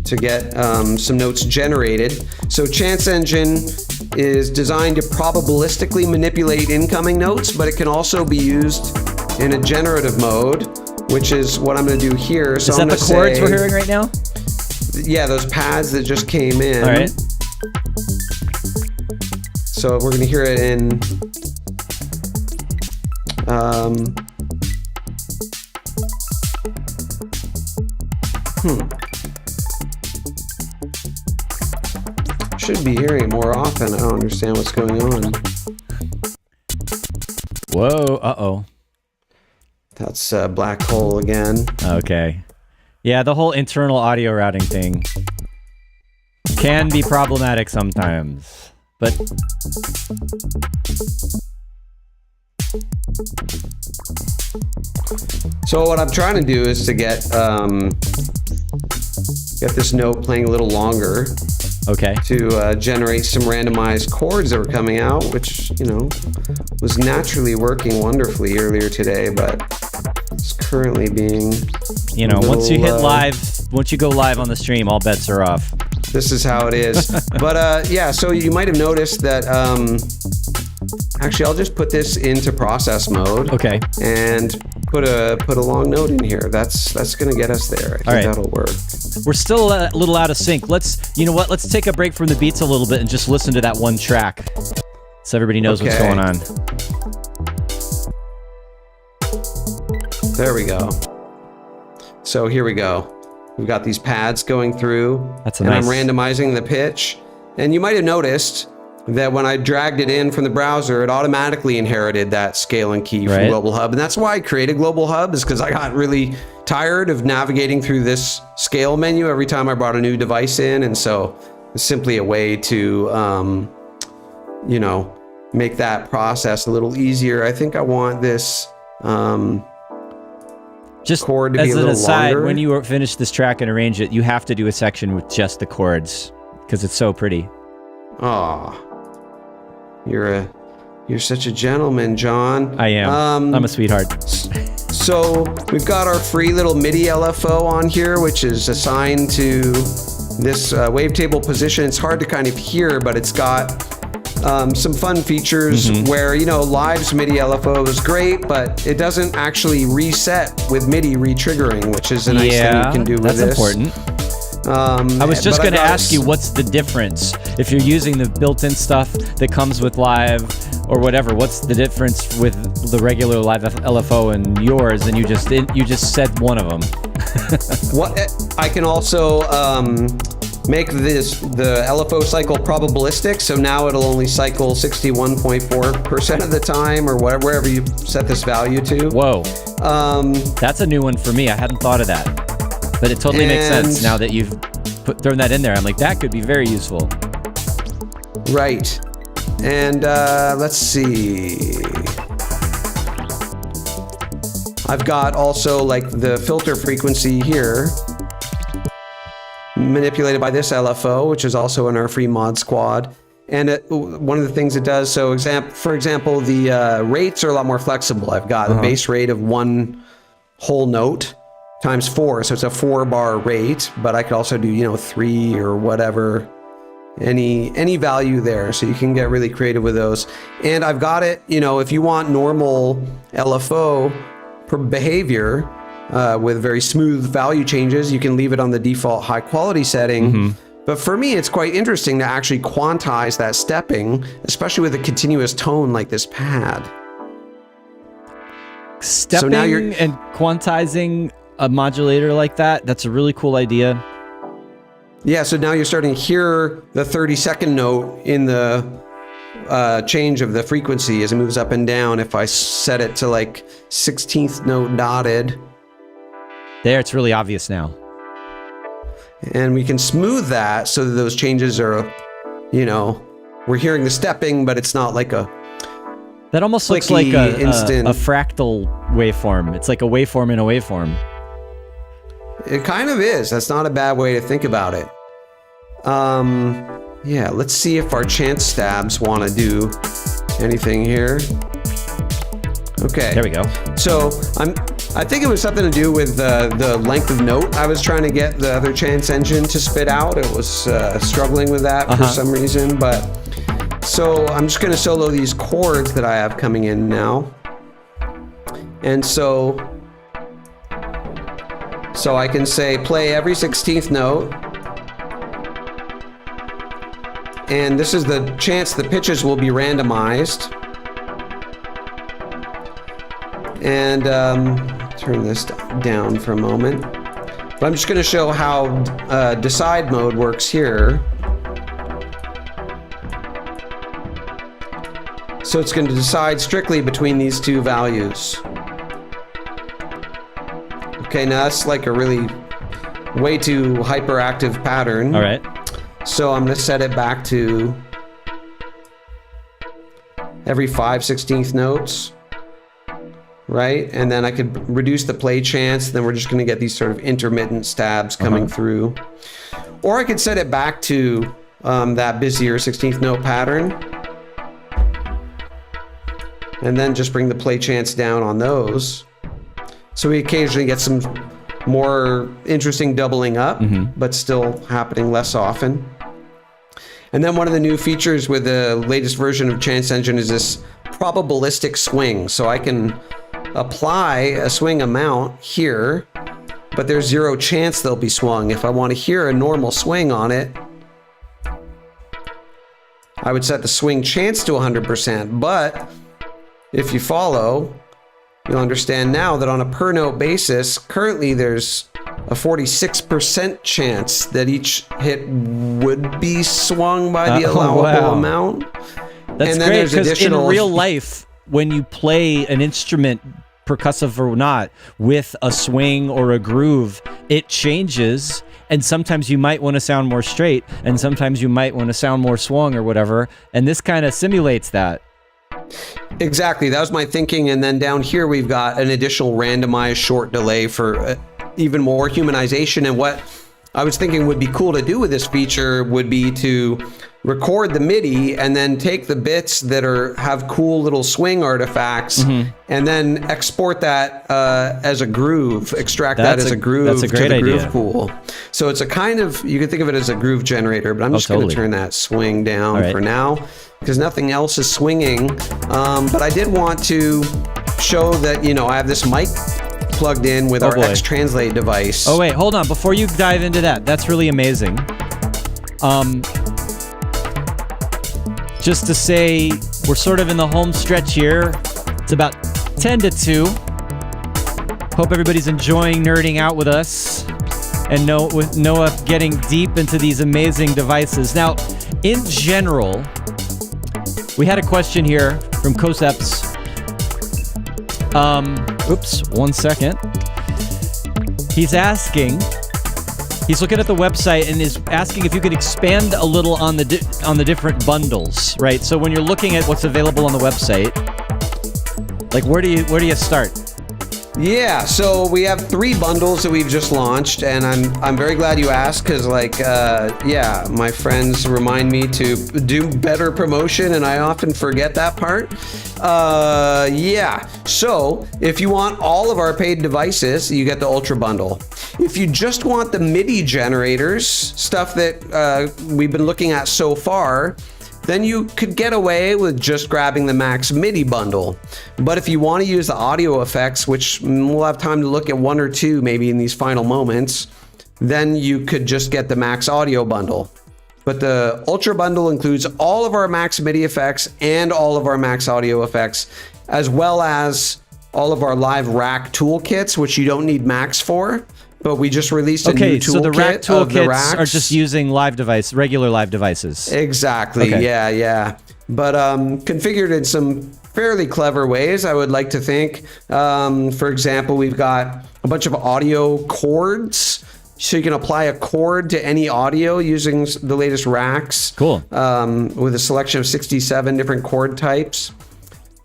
to get some notes generated. So chance engine is designed to probabilistically manipulate incoming notes, but it can also be used in a generative mode which is what I'm going to do here. So Is that the chords we're hearing right now? Yeah, those pads that just came in. All right. So we're going to hear it in... Should be hearing it more often. I don't understand what's going on. Whoa, uh-oh. That's a black hole again. Okay. Yeah, the whole internal audio routing thing can be problematic sometimes, but... So what I'm trying to do is to get this note playing a little longer. Okay. To generate some randomized chords that were coming out, which, you know, was naturally working wonderfully earlier today, but it's currently being... You know, once you hit live, once you go live on the stream, all bets are off. This is how it is. But yeah, so you might have noticed that... actually, I'll just put this into process mode. Okay. And put a long note in here. That's gonna get us there. I think that'll work. We're still a little out of sync. You know what? Let's take a break from the beats a little bit and just listen to that one track, so everybody knows what's going on. There we go. So here we go. We've got these pads going through. That's nice. I'm randomizing the pitch. And you might have noticed that when I dragged it in from the browser, it automatically inherited that scale and key from Global Hub. And that's why I created Global Hub, is because I got really tired of navigating through this scale menu every time I brought a new device in. And so it's simply a way to, you know, make that process a little easier. I think I want this just chord to be a little as an aside, longer. when you finish this track and arrange it, you have to do a section with just the chords because it's so pretty. Aw. You're such a gentleman, John. I am. I'm a sweetheart. So we've got our free little MIDI LFO on here, which is assigned to this wavetable position. It's hard to kind of hear, but it's got some fun features where, you know, Live's MIDI LFO is great, but it doesn't actually reset with MIDI re-triggering, which is a nice thing you can do with this. That's important. I was just going to ask you, what's the difference if you're using the built-in stuff that comes with Live or whatever? What's the difference with the regular Live LFO and yours? And you just said one of them. What I can also make the LFO cycle probabilistic, so now it'll only cycle 61.4% of the time, or wherever you set this value to. Whoa, that's a new one for me. I hadn't thought of that. But it totally makes sense now that you've thrown that in there. I'm like, that could be very useful. Right. And let's see. I've got also like the filter frequency here manipulated by this LFO, which is also in our free mod squad. And one of the things it does, so for example, the rates are a lot more flexible. I've got a base rate of one whole note times 4, so it's a 4-bar rate, but I could also do, you know, 3 or whatever, any value there, so you can get really creative with those. And I've got it, you know, if you want normal LFO behavior with very smooth value changes, you can leave it on the default high quality setting. But for me, it's quite interesting to actually quantize that stepping, especially with a continuous tone like this pad. Stepping so now and quantizing a modulator like that, that's a really cool idea. Yeah, so now you're starting to hear the 30-second note in the change of the frequency as it moves up and down. If I set it to like 16th note dotted. There, it's really obvious now. And we can smooth that so that those changes are, you know, we're hearing the stepping, but it's not like a... That almost looks like a fractal waveform. It's like a waveform in a waveform. It kind of is. That's not a bad way to think about it. Yeah, let's see if our chance stabs want to do anything here. Okay. There we go. So I think it was something to do with the length of note I was trying to get the other chance engine to spit out. It was struggling with that for some reason, but so I'm just going to solo these chords that I have coming in now. And so So I can say play every 16th note. And this is the chance the pitches will be randomized. And turn this down for a moment. But I'm just going to show how decide mode works here. So it's going to decide strictly between these two values. Okay, now that's like a really way too hyperactive pattern. All right. So I'm going to set it back to every 5/16 notes. Right? And then I could reduce the play chance. Then we're just going to get these sort of intermittent stabs coming through. Or I could set it back to that busier 16th note pattern. And then just bring the play chance down on those. So we occasionally get some more interesting doubling up, but still happening less often. And then one of the new features with the latest version of Chance Engine is this probabilistic swing. So I can apply a swing amount here, but there's zero chance they'll be swung. If I want to hear a normal swing on it, I would set the swing chance to 100%. But if you follow, you'll understand now that on a per note basis, currently there's a 46% chance that each hit would be swung by the allowable amount. That's and then great, because in real life, when you play an instrument, percussive or not, with a swing or a groove, it changes, and sometimes you might want to sound more straight, and sometimes you might want to sound more swung or whatever, and this kind of simulates that. Exactly, that was my thinking. And then down here we've got an additional randomized short delay for even more humanization. And what I was thinking would be cool to do with this feature would be to record the MIDI and then take the bits that have cool little swing artifacts and then export that as a groove, extract that as a groove that's a great to the idea. groove pool. So it's a kind of, you can think of it as a groove generator, but I'm just going to turn that swing down for now because nothing else is swinging. But I did want to show that, you know, I have this mic plugged in with our X-Translate device. Oh wait, hold on. Before you dive into that, that's really amazing. Just to say, we're sort of in the home stretch here. It's about 10 to 2. Hope everybody's enjoying nerding out with us and with Noah getting deep into these amazing devices. Now, in general, we had a question here from Koseps. Oops, 1 second. He's looking at the website and is asking if you could expand a little on the different bundles, right? So when you're looking at what's available on the website, like where do you start? Yeah, so we have 3 bundles that we've just launched, and I'm very glad you asked because, like, yeah, my friends remind me to do better promotion, and I often forget that part. Yeah, so if you want all of our paid devices, you get the Ultra Bundle. If you just want the MIDI generators, stuff that we've been looking at so far, then you could get away with just grabbing the Max MIDI bundle. But if you want to use the audio effects, which we'll have time to look at 1 or 2 maybe in these final moments, then you could just get the Max Audio bundle. But the Ultra bundle includes all of our Max MIDI effects and all of our Max Audio effects, as well as all of our live rack toolkits, which you don't need Max for. But we just released a new toolkit. So the rack toolkits are just using regular live devices. Exactly. Okay. Yeah. But configured in some fairly clever ways, I would like to think. For example, we've got a bunch of audio chords. So you can apply a chord to any audio using the latest racks. Cool. With a selection of 67 different chord types.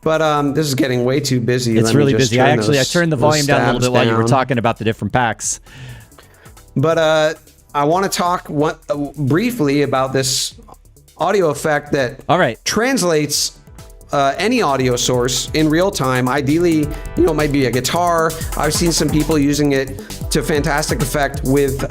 But this is getting way too busy. It's really busy. I turned the volume down a little bit while you were talking about the different packs. But I want to talk briefly about this audio effect that translates any audio source in real time. Ideally, it might be a guitar. I've seen some people using it to fantastic effect with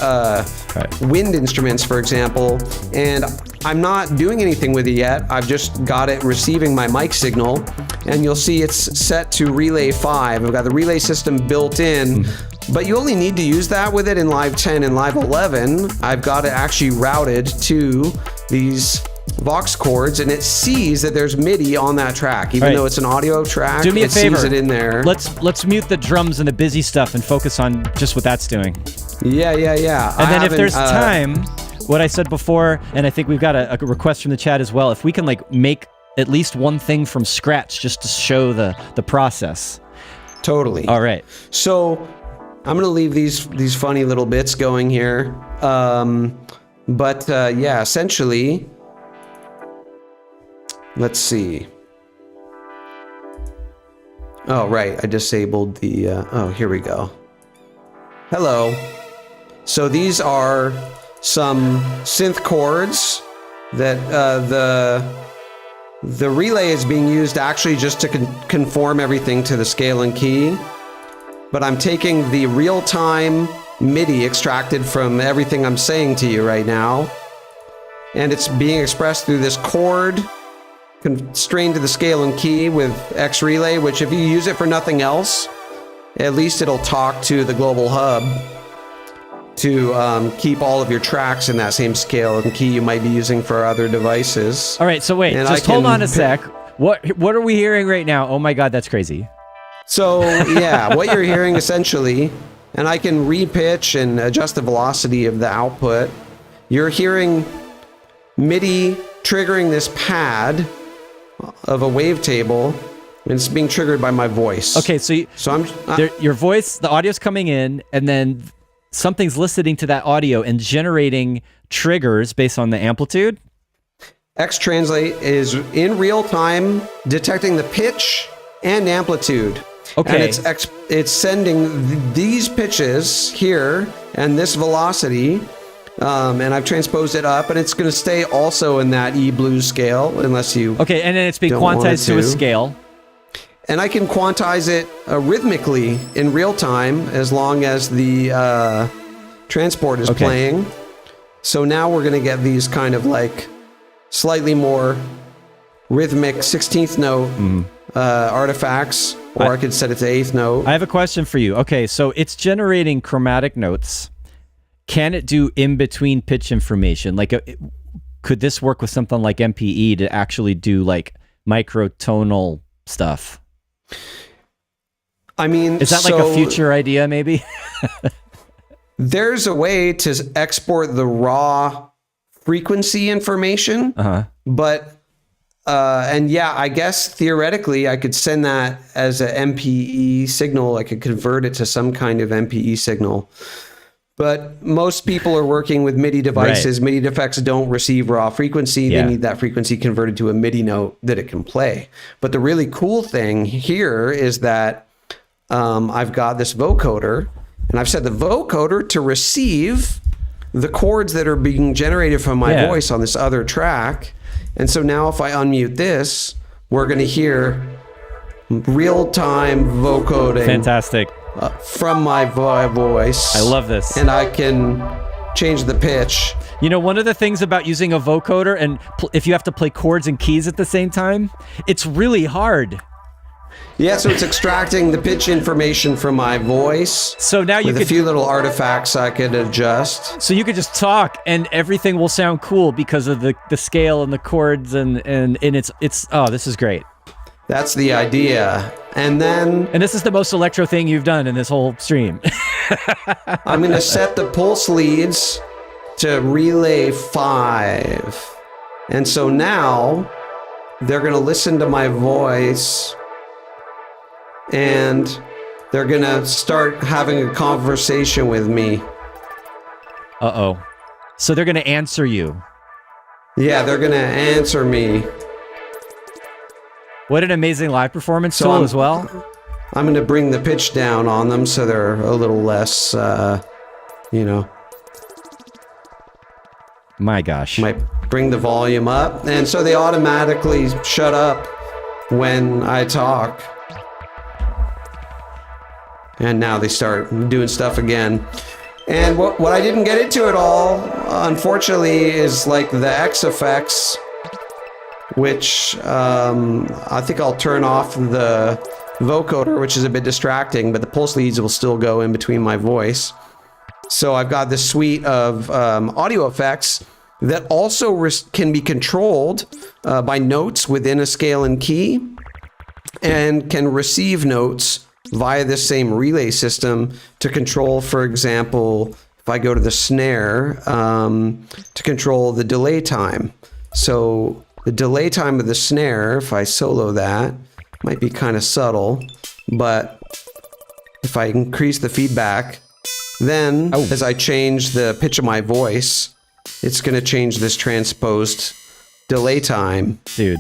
wind instruments, for example. And I'm not doing anything with it yet. I've just got it receiving my mic signal, and you'll see it's set to relay 5. I've got the relay system built in, But you only need to use that with it in Live 10 and Live 11. I've got it actually routed to these Vox chords, and it sees that there's MIDI on that track, even though it's an audio track. Do me a favor. It sees it in there. Let's mute the drums and the busy stuff and focus on just what that's doing. Yeah. And then if there's time, what I said before, and I think we've got a request from the chat as well, if we can like make at least one thing from scratch just to show the process. Totally. All right. So I'm gonna leave these funny little bits going here. Yeah, essentially, let's see. Oh, right, I disabled the, oh, here we go. Hello. So these are some synth chords that the relay is being used actually just to conform everything to the scale and key. But I'm taking the real-time MIDI extracted from everything I'm saying to you right now, and it's being expressed through this chord constrained to the scale and key with X relay, which if you use it for nothing else, at least it'll talk to the global hub to keep all of your tracks in that same scale and key you might be using for other devices. All right, so wait, and just hold on a sec. What are we hearing right now? Oh my God, that's crazy. So yeah, what you're hearing essentially, and I can repitch and adjust the velocity of the output. You're hearing MIDI triggering this pad of a wavetable, and it's being triggered by my voice. Okay, so your voice, the audio's coming in, and then something's listening to that audio and generating triggers based on the amplitude. X-Translate is in real time detecting the pitch and amplitude. Okay. And it's sending these pitches here and this velocity, and I've transposed it up, and it's going to stay also in that E blues scale unless you. Okay, and then it's being quantized to a scale. And I can quantize it rhythmically in real time as long as the transport is playing. So now we're going to get these kind of like slightly more rhythmic 16th note artifacts, or I could set it to 8th note. I have a question for you. Okay, so it's generating chromatic notes. Can it do in-between pitch information? Like, could this work with something like MPE to actually do like microtonal stuff? I mean, is that like a future idea maybe? There's a way to export the raw frequency information, but and yeah, I guess theoretically I could send that as an MPE signal. I could convert it to some kind of MPE signal. But most people are working with MIDI devices. Right. MIDI effects don't receive raw frequency. They need that frequency converted to a MIDI note that it can play. But the really cool thing here is that I've got this vocoder, and I've set the vocoder to receive the chords that are being generated from my voice on this other track. And so now if I unmute this, we're going to hear real-time vocoding. Fantastic. From my voice. I love this. And I can change the pitch. You know, one of the things about using a vocoder, and if you have to play chords and keys at the same time, it's really hard. Yeah, so it's extracting the pitch information from my voice. So now you with a few little artifacts I could adjust. So you could just talk and everything will sound cool because of the scale and the chords and it's oh, this is great. That's the idea. And this is the most electro thing you've done in this whole stream. I'm going to set the pulse leads to relay 5. And so now they're going to listen to my voice and they're going to start having a conversation with me. Uh-oh. So they're going to answer you. Yeah, they're going to answer me. What an amazing live performance tool as well. I'm going to bring the pitch down on them so they're a little less, you know. My gosh. Might bring the volume up. And so they automatically shut up when I talk. And now they start doing stuff again. And what I didn't get into at all, unfortunately, is like the X effects, which I think I'll turn off the vocoder, which is a bit distracting, but the pulse leads will still go in between my voice. So I've got this suite of audio effects that also can be controlled by notes within a scale and key, and can receive notes via this same relay system to control, for example, if I go to the snare, to control the delay time. So the delay time of the snare, if I solo that, might be kind of subtle, but if I increase the feedback, then as I change the pitch of my voice, it's going to change this transposed delay time. Dude.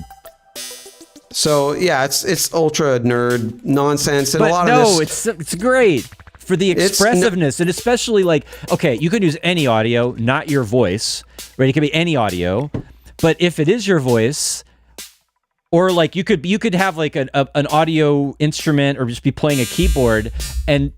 So yeah, it's ultra nerd nonsense, and But a lot no, of this. it's great for the expressiveness, and especially like, okay, you can use any audio, not your voice, right? It can be any audio, but if it is your voice, or like you could have like an audio instrument, or just be playing a keyboard, and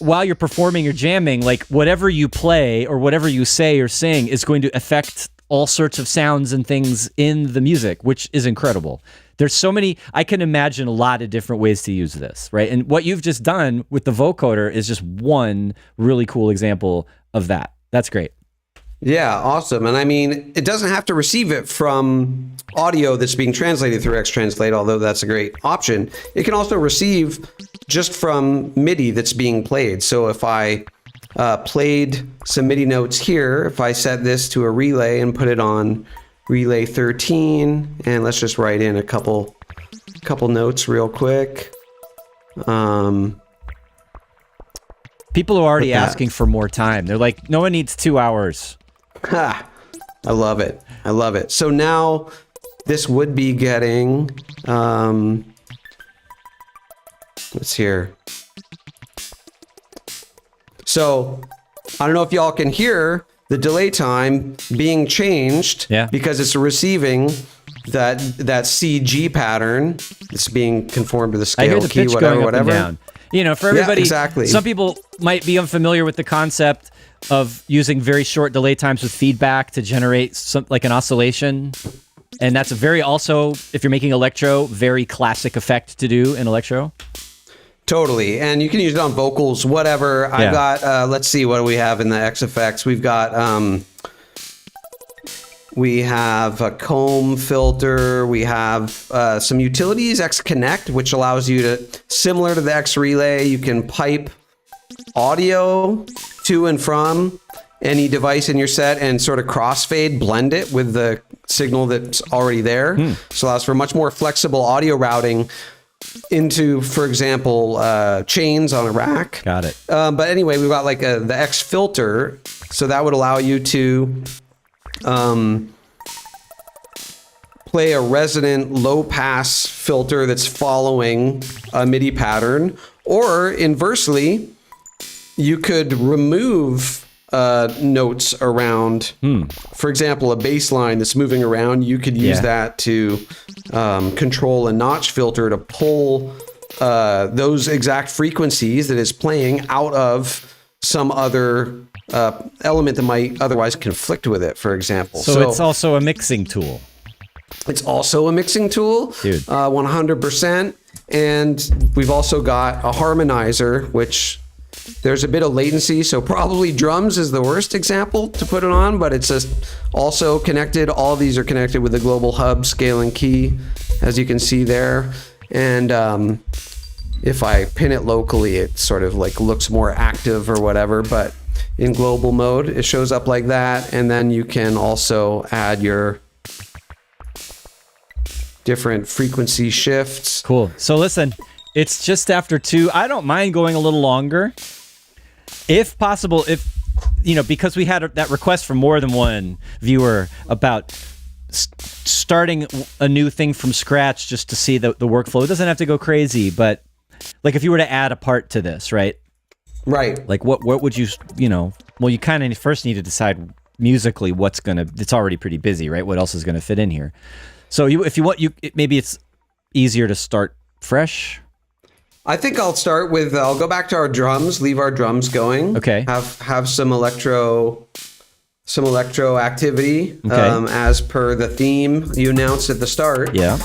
while you're performing or jamming, like whatever you play or whatever you say or sing is going to affect all sorts of sounds and things in the music, which is incredible. There's so many, I can imagine a lot of different ways to use this, right? And what you've just done with the vocoder is just one really cool example of that. That's great. Yeah, awesome. And I mean, it doesn't have to receive it from audio that's being translated through X-Translate, although that's a great option. It can also receive just from MIDI that's being played. So if I played some MIDI notes here, if I set this to a relay and put it on relay 13, and let's just write in a couple notes real quick. People are already asking for more time. They're like, no one needs 2 hours. Ha! I love it. I love it. So now this would be getting, let's hear. So I don't know if y'all can hear the delay time being changed, because it's receiving that CG pattern that's being conformed to the scale, I hear the key, pitch whatever, going up whatever. and down. You know, for everybody, exactly. Some people might be unfamiliar with the concept of using very short delay times with feedback to generate like an oscillation. And that's a very, also, if you're making electro, very classic effect to do in electro. Totally. And you can use it on vocals, whatever. I've got, let's see, what do we have in the X effects? We've got, we have a comb filter. We have some utilities, X Connect, which allows you to, similar to the X Relay, you can pipe audio to and from any device in your set and sort of crossfade, blend it with the signal that's already there. So it allows for much more flexible audio routing into, for example, chains on a rack. Got it. But anyway, we've got like the X filter. So that would allow you to play a resonant low pass filter that's following a MIDI pattern, or inversely, you could remove notes around. For example, a bass line that's moving around, you could use that to control a notch filter to pull those exact frequencies that is playing out of some other element that might otherwise conflict with it, for example. So it's also a mixing tool. It's also a mixing tool, dude. 100%. And we've also got a harmonizer, which there's a bit of latency, so probably drums is the worst example to put it on, but it's also connected. All of these are connected with the global hub, scale, and key, as you can see there. And if I pin it locally, it sort of like looks more active or whatever, but in global mode, it shows up like that. And then you can also add your different frequency shifts. Cool. So listen, it's just after 2. I don't mind going a little longer. If possible, because we had that request from more than one viewer about starting a new thing from scratch just to see the workflow. It doesn't have to go crazy, but like if you were to add a part to this, right? Right. Like what would you well, you kind of first need to decide musically it's already pretty busy, right? What else is going to fit in here? So if you want, maybe it's easier to start fresh. I think I'll start with, I'll go back to our drums, leave our drums going. Okay. Have some electro activity, as per the theme you announced at the start. Yeah.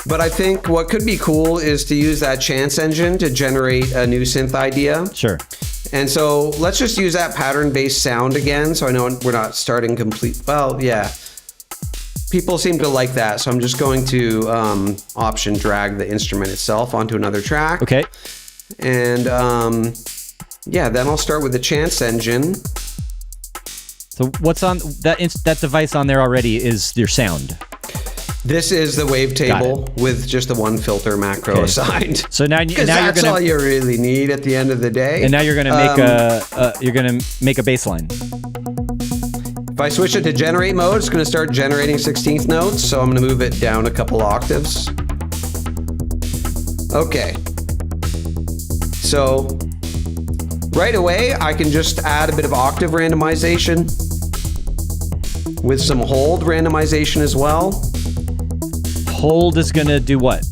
But I think what could be cool is to use that chance engine to generate a new synth idea. Sure. And so let's just use that pattern-based sound again. So I know we're not starting complete. Well, yeah. People seem to like that. So I'm just going to option drag the instrument itself onto another track. Okay. And yeah, then I'll start with the chance engine. So what's on that device on there already is your sound. This is the wavetable with just the one filter macro assigned. So now you're that's gonna all you really need at the end of the day. And now you're gonna make a bass line. If I switch it to generate mode, it's gonna start generating 16th notes. So I'm gonna move it down a couple octaves. Okay. So right away, I can just add a bit of octave randomization with some hold randomization as well. Hold is gonna do what?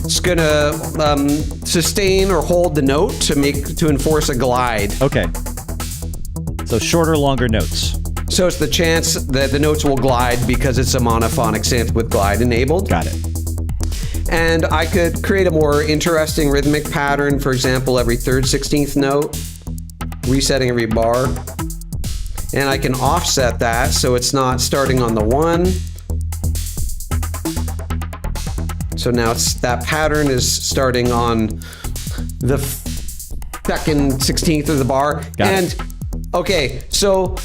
It's gonna sustain or hold the note to enforce a glide. Okay. So shorter, longer notes. So it's the chance that the notes will glide because it's a monophonic synth with glide enabled. Got it. And I could create a more interesting rhythmic pattern, for example, every third 16th note, resetting every bar. And I can offset that so it's not starting on the 1. So now that pattern is starting on the second 16th of the bar. Got it. Okay, so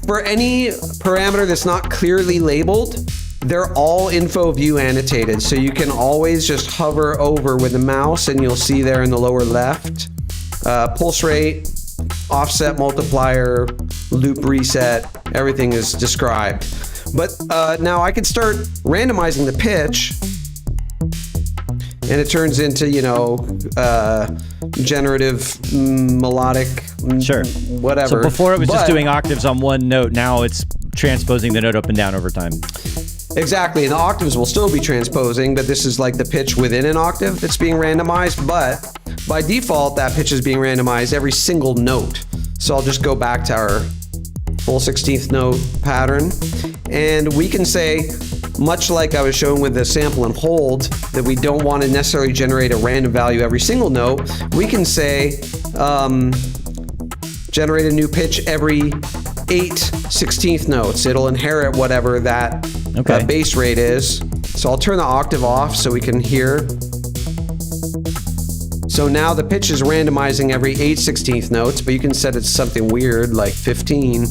for any parameter that's not clearly labeled, they're all info view annotated. So you can always just hover over with the mouse and you'll see there in the lower left, pulse rate, offset multiplier, loop reset, everything is described. But now I can start randomizing the pitch. And it turns into, generative, melodic, sure, whatever. So before it was just doing octaves on one note. Now it's transposing the note up and down over time. Exactly. And the octaves will still be transposing, but this is like the pitch within an octave that's being randomized. But by default, that pitch is being randomized every single note. So I'll just go back to our full 16th note pattern. And we can say, much like I was showing with the sample and hold, that we don't want to necessarily generate a random value every single note. We can say, generate a new pitch every 8 16th notes. It'll inherit whatever that bass rate is. So I'll turn the octave off so we can hear. So now the pitch is randomizing every 8 16th notes, but you can set it to something weird like 15.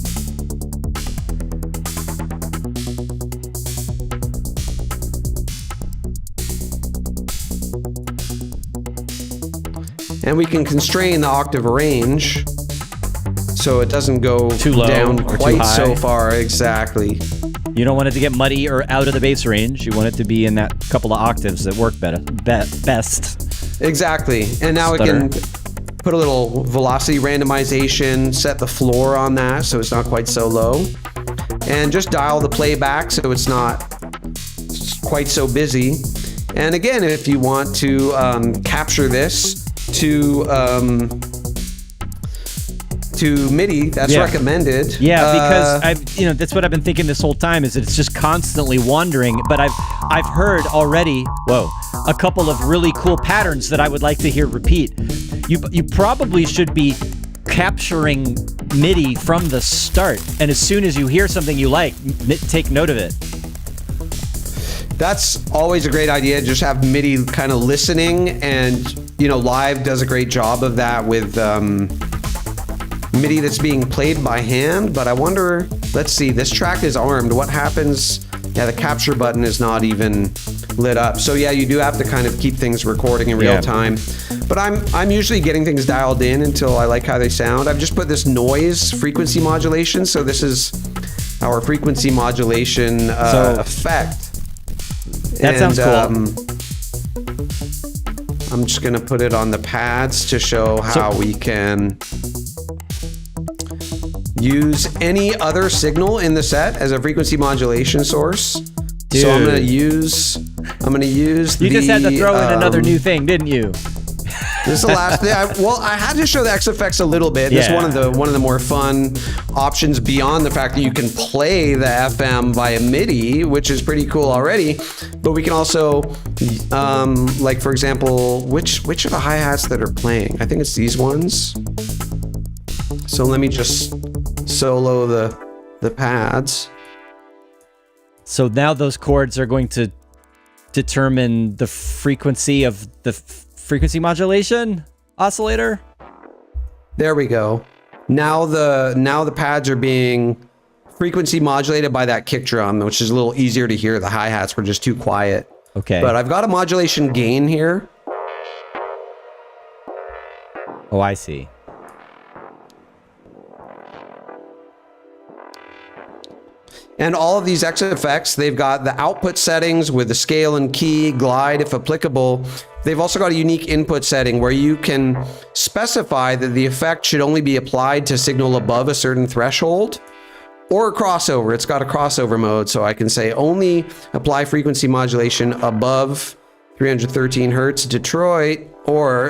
And we can constrain the octave range so it doesn't go too low down or quite too high. So far. Exactly. You don't want it to get muddy or out of the bass range. You want it to be in that couple of octaves that work best. Exactly. And now we can put a little velocity randomization, set the floor on that so it's not quite so low, and just dial the playback so it's not quite so busy. And again, if you want to capture this to MIDI, that's recommended. Yeah, because that's what I've been thinking this whole time, is that it's just constantly wandering. But I've heard already, a couple of really cool patterns that I would like to hear repeat. You probably should be capturing MIDI from the start, and as soon as you hear something you like, take note of it. That's always a great idea. Just have MIDI kind of listening, and Live does a great job of that with MIDI that's being played by hand. But I wonder, let's see, this track is armed. What happens? Yeah, the capture button is not even lit up. So yeah, you do have to kind of keep things recording in real time. But I'm usually getting things dialed in until I like how they sound. I've just put this noise frequency modulation. So this is our frequency modulation effect. That sounds cool. I'm just going to put it on the pads to show how we can use any other signal in the set as a frequency modulation source. Dude. So I'm going to use You just had to throw in another new thing, didn't you? This is the last thing. I had to show the X effects a little bit. This is one of the more fun options beyond the fact that you can play the FM via MIDI, which is pretty cool already. But we can also, like for example, which are the hi-hats that are playing? I think it's these ones. So let me just solo the pads. So now those chords are going to determine the frequency of the frequency modulation oscillator. There we go. Now the pads are being frequency modulated by that kick drum, which is a little easier to hear. The hi-hats were just too quiet. Okay. But I've got a modulation gain here. Oh, I see. And all of these X effects, they've got the output settings with the scale and key, glide if applicable. They've also got a unique input setting where you can specify that the effect should only be applied to signal above a certain threshold or a crossover. It's got a crossover mode, so I can say only apply frequency modulation above 313 Hertz Detroit or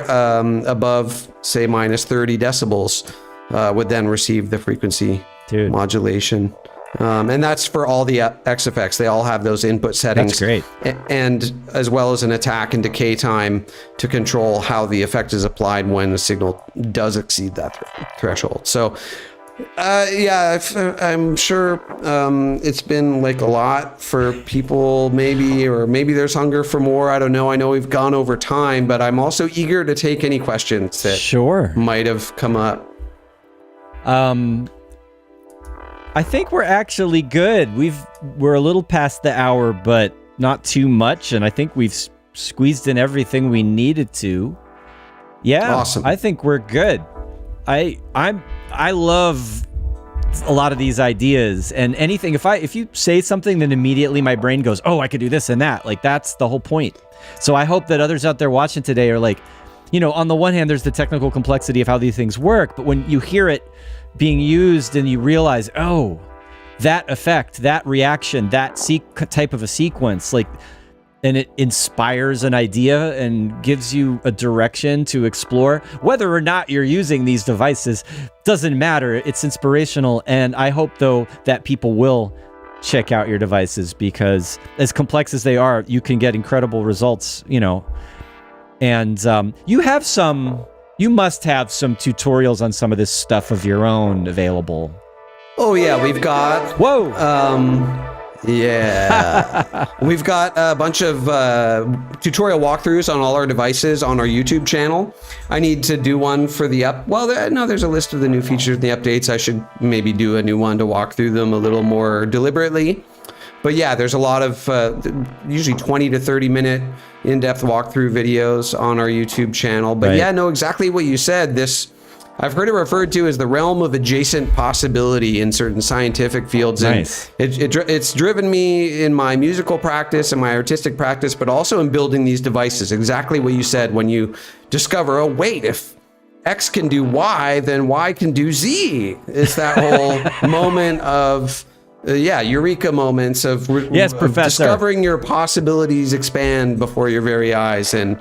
above, say, minus 30 decibels would then receive the frequency modulation. And that's for all the X effects. They all have those input settings. That's great. And as well as an attack and decay time to control how the effect is applied when the signal does exceed that threshold. So, yeah, I'm sure it's been like a lot for people maybe, or maybe there's hunger for more. I don't know. I know we've gone over time, but I'm also eager to take any questions that might have come up. I think we're actually good. We're a little past the hour, but not too much, and I think we've squeezed in everything we needed to. Yeah, awesome. I think we're good. I love a lot of these ideas, and anything. If you say something, then immediately my brain goes, "Oh, I could do this and that." Like that's the whole point. So I hope that others out there watching today are like, on the one hand, there's the technical complexity of how these things work, but when you hear it being used and you realize, oh, that effect, that reaction, that type of a sequence, and it inspires an idea and gives you a direction to explore. Whether or not you're using these devices doesn't matter. It's inspirational. And I hope, though, that people will check out your devices because as complex as they are, you can get incredible results, And you must have some tutorials on some of this stuff of your own available. Oh yeah, we've got... Whoa! Yeah. We've got a bunch of tutorial walkthroughs on all our devices on our YouTube channel. I need to do one for the there's a list of the new features and the updates. I should maybe do a new one to walk through them a little more deliberately. But yeah, there's a lot of usually 20 to 30 minute in-depth walkthrough videos on our YouTube channel. But yeah, no, exactly what you said. I've heard it referred to as the realm of adjacent possibility in certain scientific fields. Nice. And it's driven me in my musical practice and my artistic practice, but also in building these devices. Exactly what you said when you discover, oh, wait, if X can do Y, then Y can do Z. It's that whole moment of... eureka moments of discovering your possibilities expand before your very eyes. And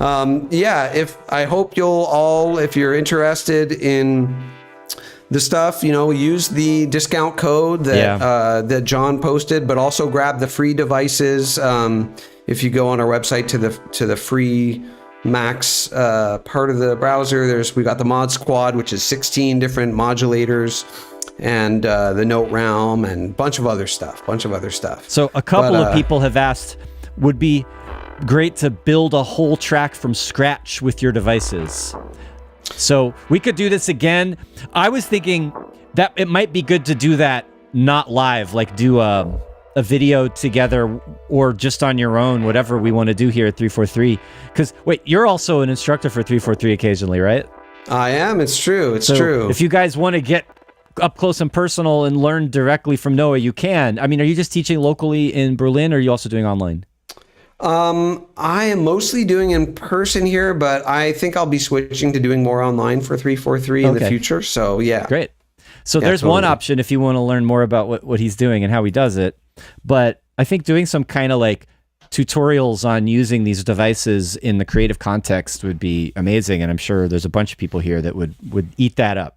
I hope you'll all, if you're interested in the stuff, use the discount code that John posted, but also grab the free devices. If you go on our website to the free Max part of the browser, we got the Mod Squad, which is 16 different modulators, and the Note Realm, and a bunch of other stuff. So a couple of people have asked, would be great to build a whole track from scratch with your devices. So we could do this again. I was thinking that it might be good to do that not live, like do a video together or just on your own, whatever we want to do here at 343. Because wait, you're also an instructor for 343 occasionally, right? I am. It's true. It's true. If you guys want to get up close and personal and learn directly from Noah, you can. I mean, are you just teaching locally in Berlin, or are you also doing online? I am mostly doing in person here, but I think I'll be switching to doing more online for 343 in the future. So yeah. Great. So there's one option if you want to learn more about what he's doing and how he does it. But I think doing some kind of like tutorials on using these devices in the creative context would be amazing. And I'm sure there's a bunch of people here that would eat that up.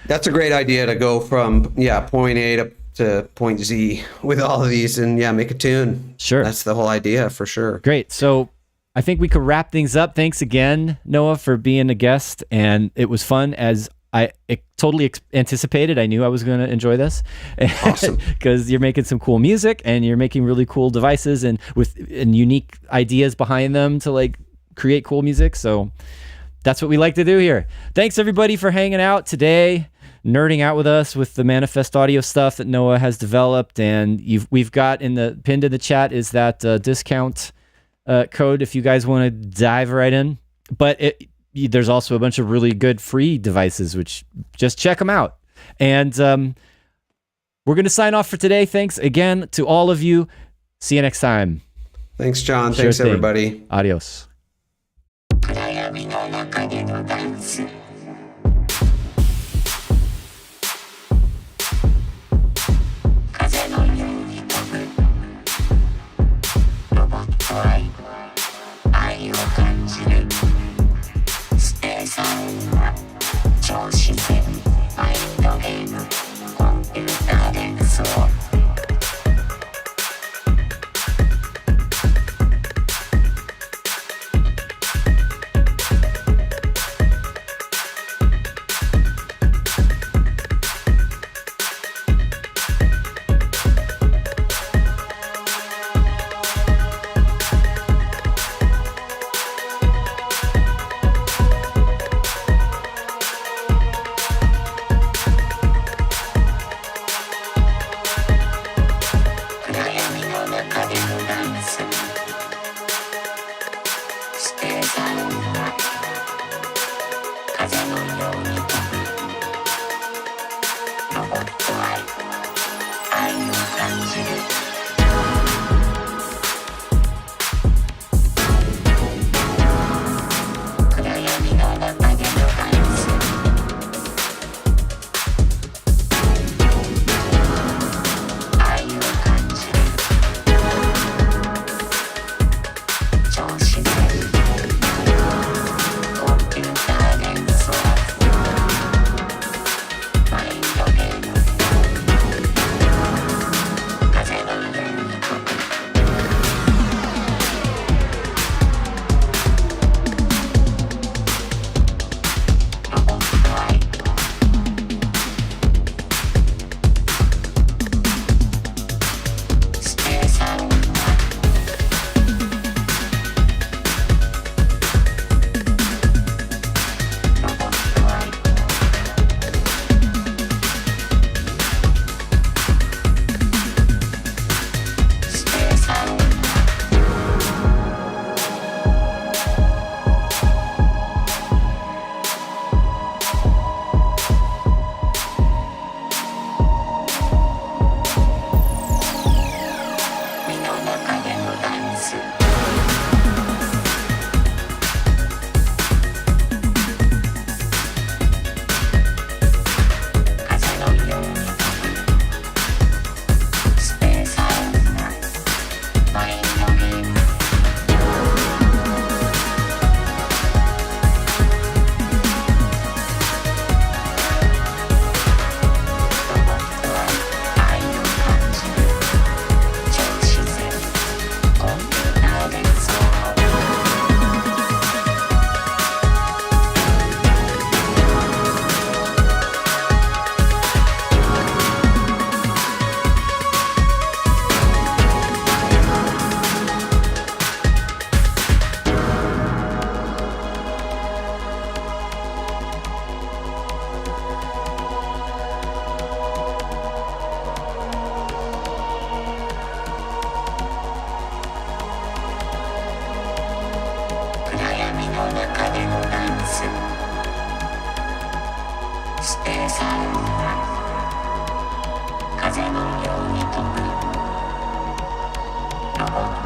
That's a great idea, to go from point A to point Z with all of these and make a tune. Sure. That's the whole idea for sure. Great. So I think we could wrap things up. Thanks again, Noah, for being a guest. And it was fun as I totally anticipated. I knew I was going to enjoy this. Awesome. Because you're making some cool music and you're making really cool devices and unique ideas behind them to like create cool music. So that's what we like to do here. Thanks everybody for hanging out today, nerding out with us with the Manifest Audio stuff that Noah has developed. And we've got pinned in the chat is that discount code if you guys want to dive right in. But there's also a bunch of really good free devices, which just check them out. And we're going to sign off for today. Thanks again to all of you. See you next time. Thanks, John. Sure Thanks, thing. everybody. Adios.風のように飛ぶロボット